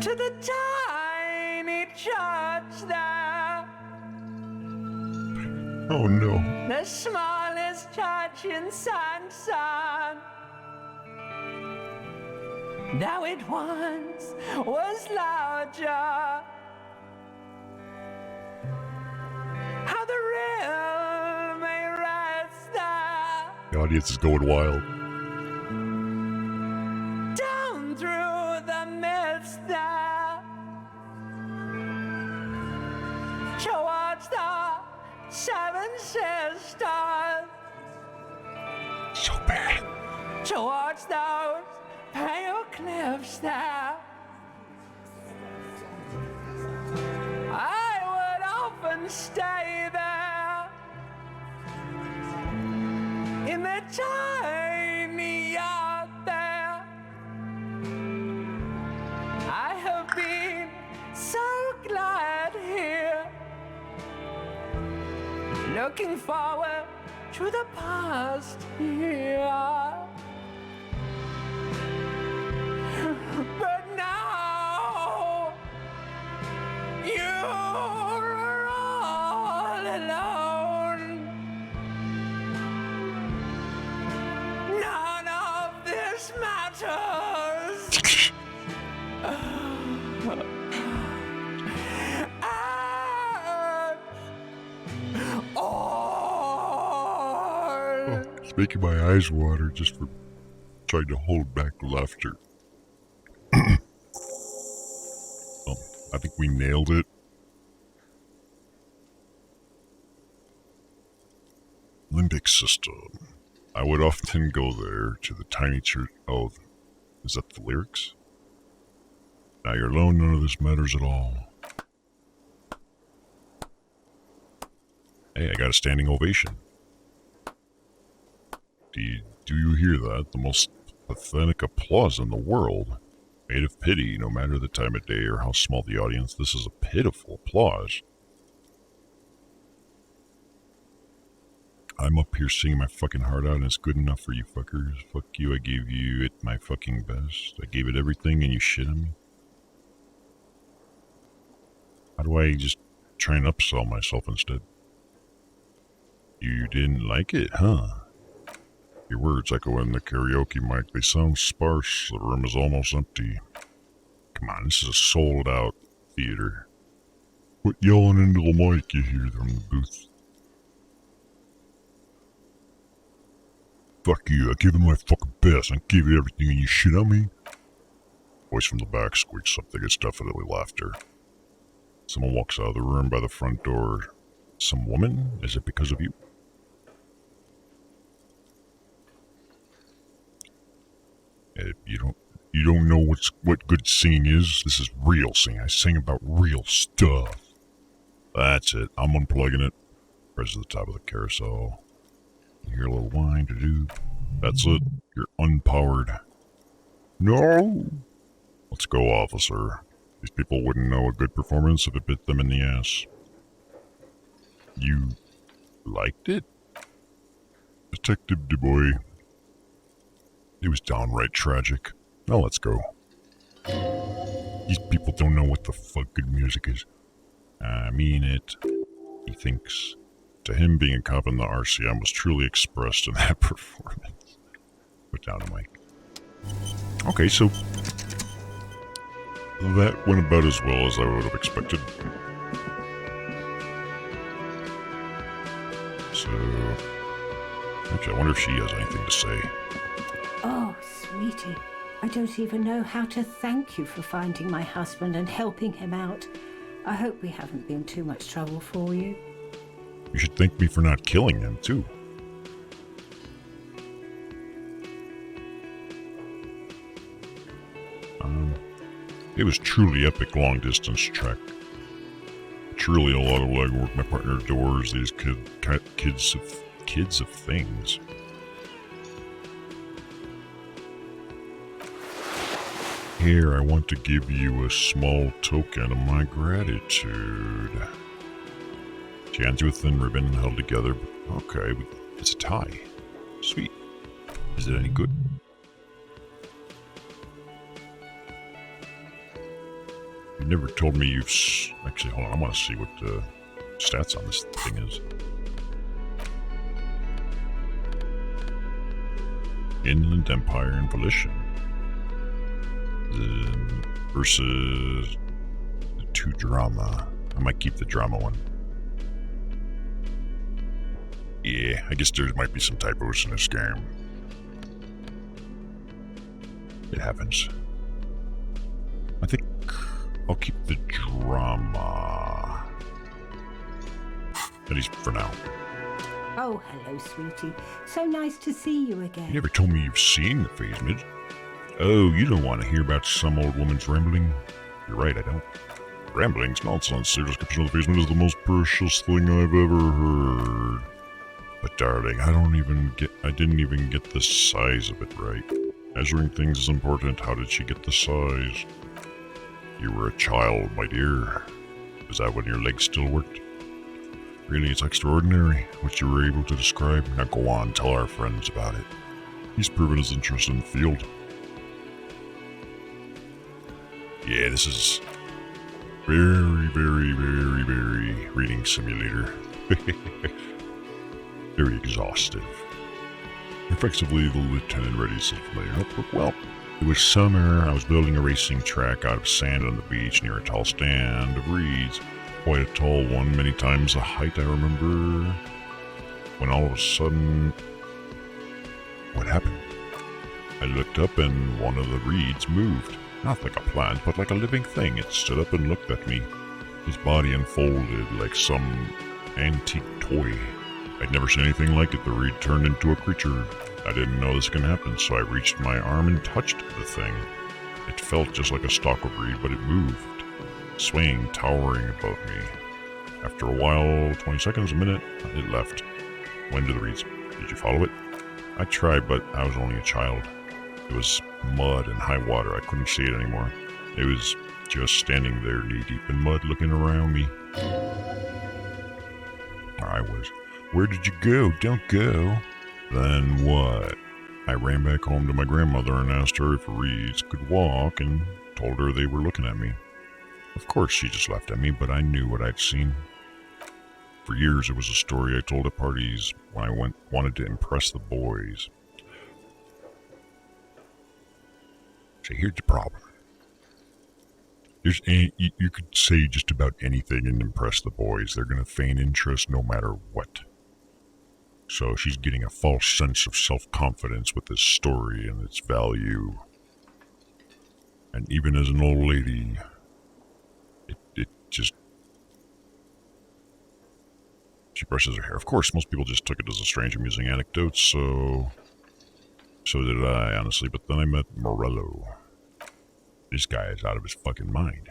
to the tiny church there, oh no. the smallest church in Sanson. Though it once was larger, how the real may rest there. The audience is going wild. Down through the mist there, towards the Seven Sisters, So bad. towards those pale cliffs there. I would often stay there in the tiny yard there. I have been so glad here looking forward to the past, yeah. But now you're all alone. None of this matters. It's making my eyes water just for trying to hold back laughter. I think we nailed it. Limbic system. I would often go there to the tiny church. Oh, is that the lyrics? Now you're alone, none of this matters at all. Hey, I got a standing ovation. Do you hear that? The most pathetic applause in the world. Made of pity, no matter the time of day or how small the audience, this is a pitiful applause. I'm up here singing my fucking heart out and it's good enough for you fuckers. Fuck you, I gave you it my fucking best. I gave it everything and you shit on me. How do I just try and upsell myself instead? You didn't like it, huh? Your words echo in the karaoke mic. They sound sparse. The room is almost empty. Come on, this is a sold-out theater. Quit yelling into the mic, you hear from the booth. Fuck you, I gave it my fucking best. I gave it everything and you shit on me? Voice from the back squeaks something. It's definitely laughter. Someone walks out of the room by the front door. Some woman? Is it because of you? You don't know what good singing is? This is real singing. I sing about real stuff. That's it. I'm unplugging it. Press the top of the carousel. You hear a little whine to do. That's it. You're unpowered. No! Let's go, officer. These people wouldn't know a good performance if it bit them in the ass. You liked it? Detective DuBois. It was downright tragic. Now let's go. These people don't know what the fuck good music is. I mean it. He thinks. To him, being a cop in the RCM was truly expressed in that performance. Put down the mic. Okay, so that went about as well as I would have expected. So, actually, I wonder if she has anything to say. Oh, sweetie, I don't even know how to thank you for finding my husband and helping him out. I hope we haven't been too much trouble for you. You should thank me for not killing him, too. It was truly epic long-distance trek. Truly a lot of legwork. My partner adores these kids of things. Here, I want to give you a small token of my gratitude. She hands you a thin ribbon held together. Okay, it's a tie. Sweet. Is it any good? You never told me you've... Actually, hold on. I want to see what the stats on this thing is. Inland Empire and Volition. Versus the 2 drama. I might keep the drama one. Yeah, I guess there might be some typos in this game. It happens. I think I'll keep the drama. At least for now. Oh, hello, sweetie. So nice to see you again. You never told me you've seen the phase mid. Oh, you don't want to hear about some old woman's rambling? You're right, I don't. Rambling's nonsense. Their description of the phase mid is the most precious thing I've ever heard. But darling, I didn't even get the size of it right. Measuring things is important. How did she get the size? You were a child, my dear. Is that when your legs still worked? Really, it's extraordinary what you were able to describe. Now go on, tell our friends about it. He's proven his interest in the field. Yeah, this is very, very, very, very reading simulator. Very exhaustive. Effectively, the lieutenant readies himself later. Well, it was summer. I was building a racing track out of sand on the beach near a tall stand of reeds. Quite a tall one, many times the height I remember. When all of a sudden... What happened? I looked up and one of the reeds moved. Not like a plant, but like a living thing. It stood up and looked at me. His body unfolded like some antique toy. I'd never seen anything like it. The reed turned into a creature. I didn't know this can happen, so I reached my arm and touched the thing. It felt just like a stalk of reed, but it moved, swaying, towering above me. After a while, 20 seconds, a minute, it left. Went to the reeds. Did you follow it? I tried, but I was only a child. It was mud and high water. I couldn't see it anymore. It was just standing there knee-deep in mud looking around me. I was, where did you go? Don't go. Then what? I ran back home to my grandmother and asked her if reeds could walk and told her they were looking at me. Of course she just laughed at me, but I knew what I'd seen. For years it was a story I told at parties when I wanted to impress the boys. So here's the problem. You could say just about anything and impress the boys. They're going to feign interest no matter what. So she's getting a false sense of self-confidence with this story and its value. And even as an old lady, it just... She brushes her hair. Of course, most people just took it as a strange, amusing anecdote, so did I, honestly. But then I met Morello. This guy is out of his fucking mind.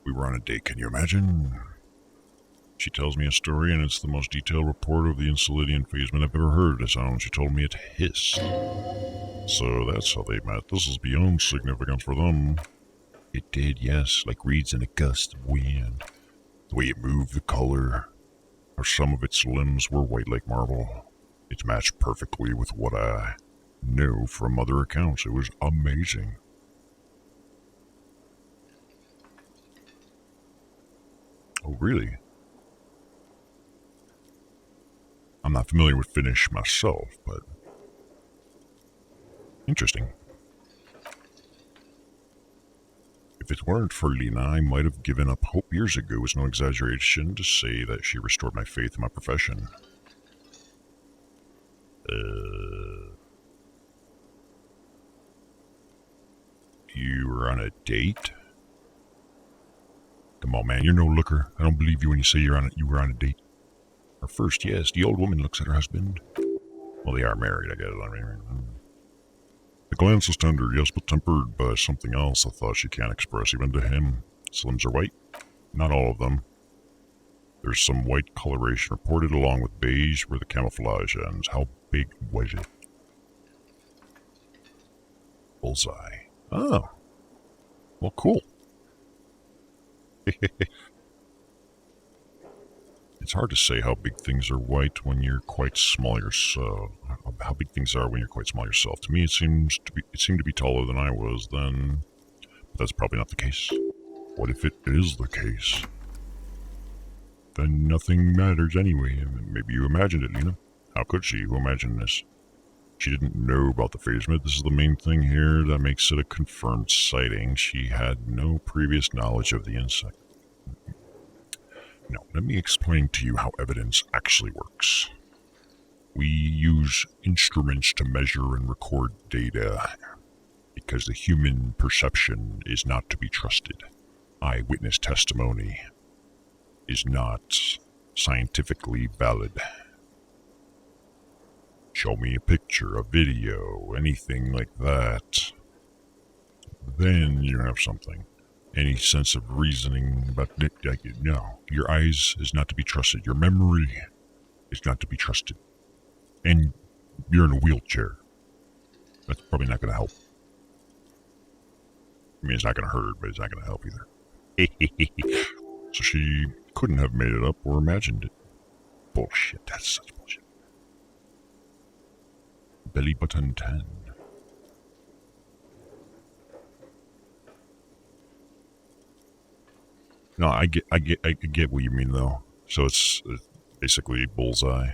We were on a date, can you imagine? She tells me a story, and it's the most detailed report of the Elysium phasement I've ever heard. It sounds, she told me it hissed. So that's how they met. This is beyond significance for them. It did, yes, like reeds in a gust of wind. The way it moved, the color, or some of its limbs were white like marble. It matched perfectly with what I knew from other accounts. It was amazing. Oh, really? I'm not familiar with Finnish myself, but interesting. If it weren't for Lena, I might have given up hope years ago. It's no exaggeration to say that she restored my faith in my profession. You were on a date? Come on, man, you're no looker. I don't believe you when you say you were on a date. Or first, yes, the old woman looks at her husband. Well, they are married, I guess. I mean, the glance was tender, yes, but tempered by something else I thought she can't express even to him. Slims are white. Not all of them. There's some white coloration reported along with beige where the camouflage ends. How big was it? Bullseye. Oh. Well, cool. It's hard to say how big things are white when you're quite small yourself. How big things are when you're quite small yourself. To me, it seemed to be taller than I was then. But that's probably not the case. What if it is the case? Then nothing matters anyway. Maybe you imagined it, Lena. How could she? Who imagined this? She didn't know about the phasement. This is the main thing here that makes it a confirmed sighting. She had no previous knowledge of the insect. Now, let me explain to you how evidence actually works. We use instruments to measure and record data because the human perception is not to be trusted. Eyewitness testimony is not scientifically valid. Show me a picture, a video, anything like that. Then you have something. Any sense of reasoning about it, no. Your eyes is not to be trusted. Your memory is not to be trusted. And you're in a wheelchair. That's probably not going to help. I mean, it's not going to hurt, but it's not going to help either. So she couldn't have made it up or imagined it. Bullshit. That's such bullshit. Belly button 10. No, I get what you mean though. So it's basically bullseye.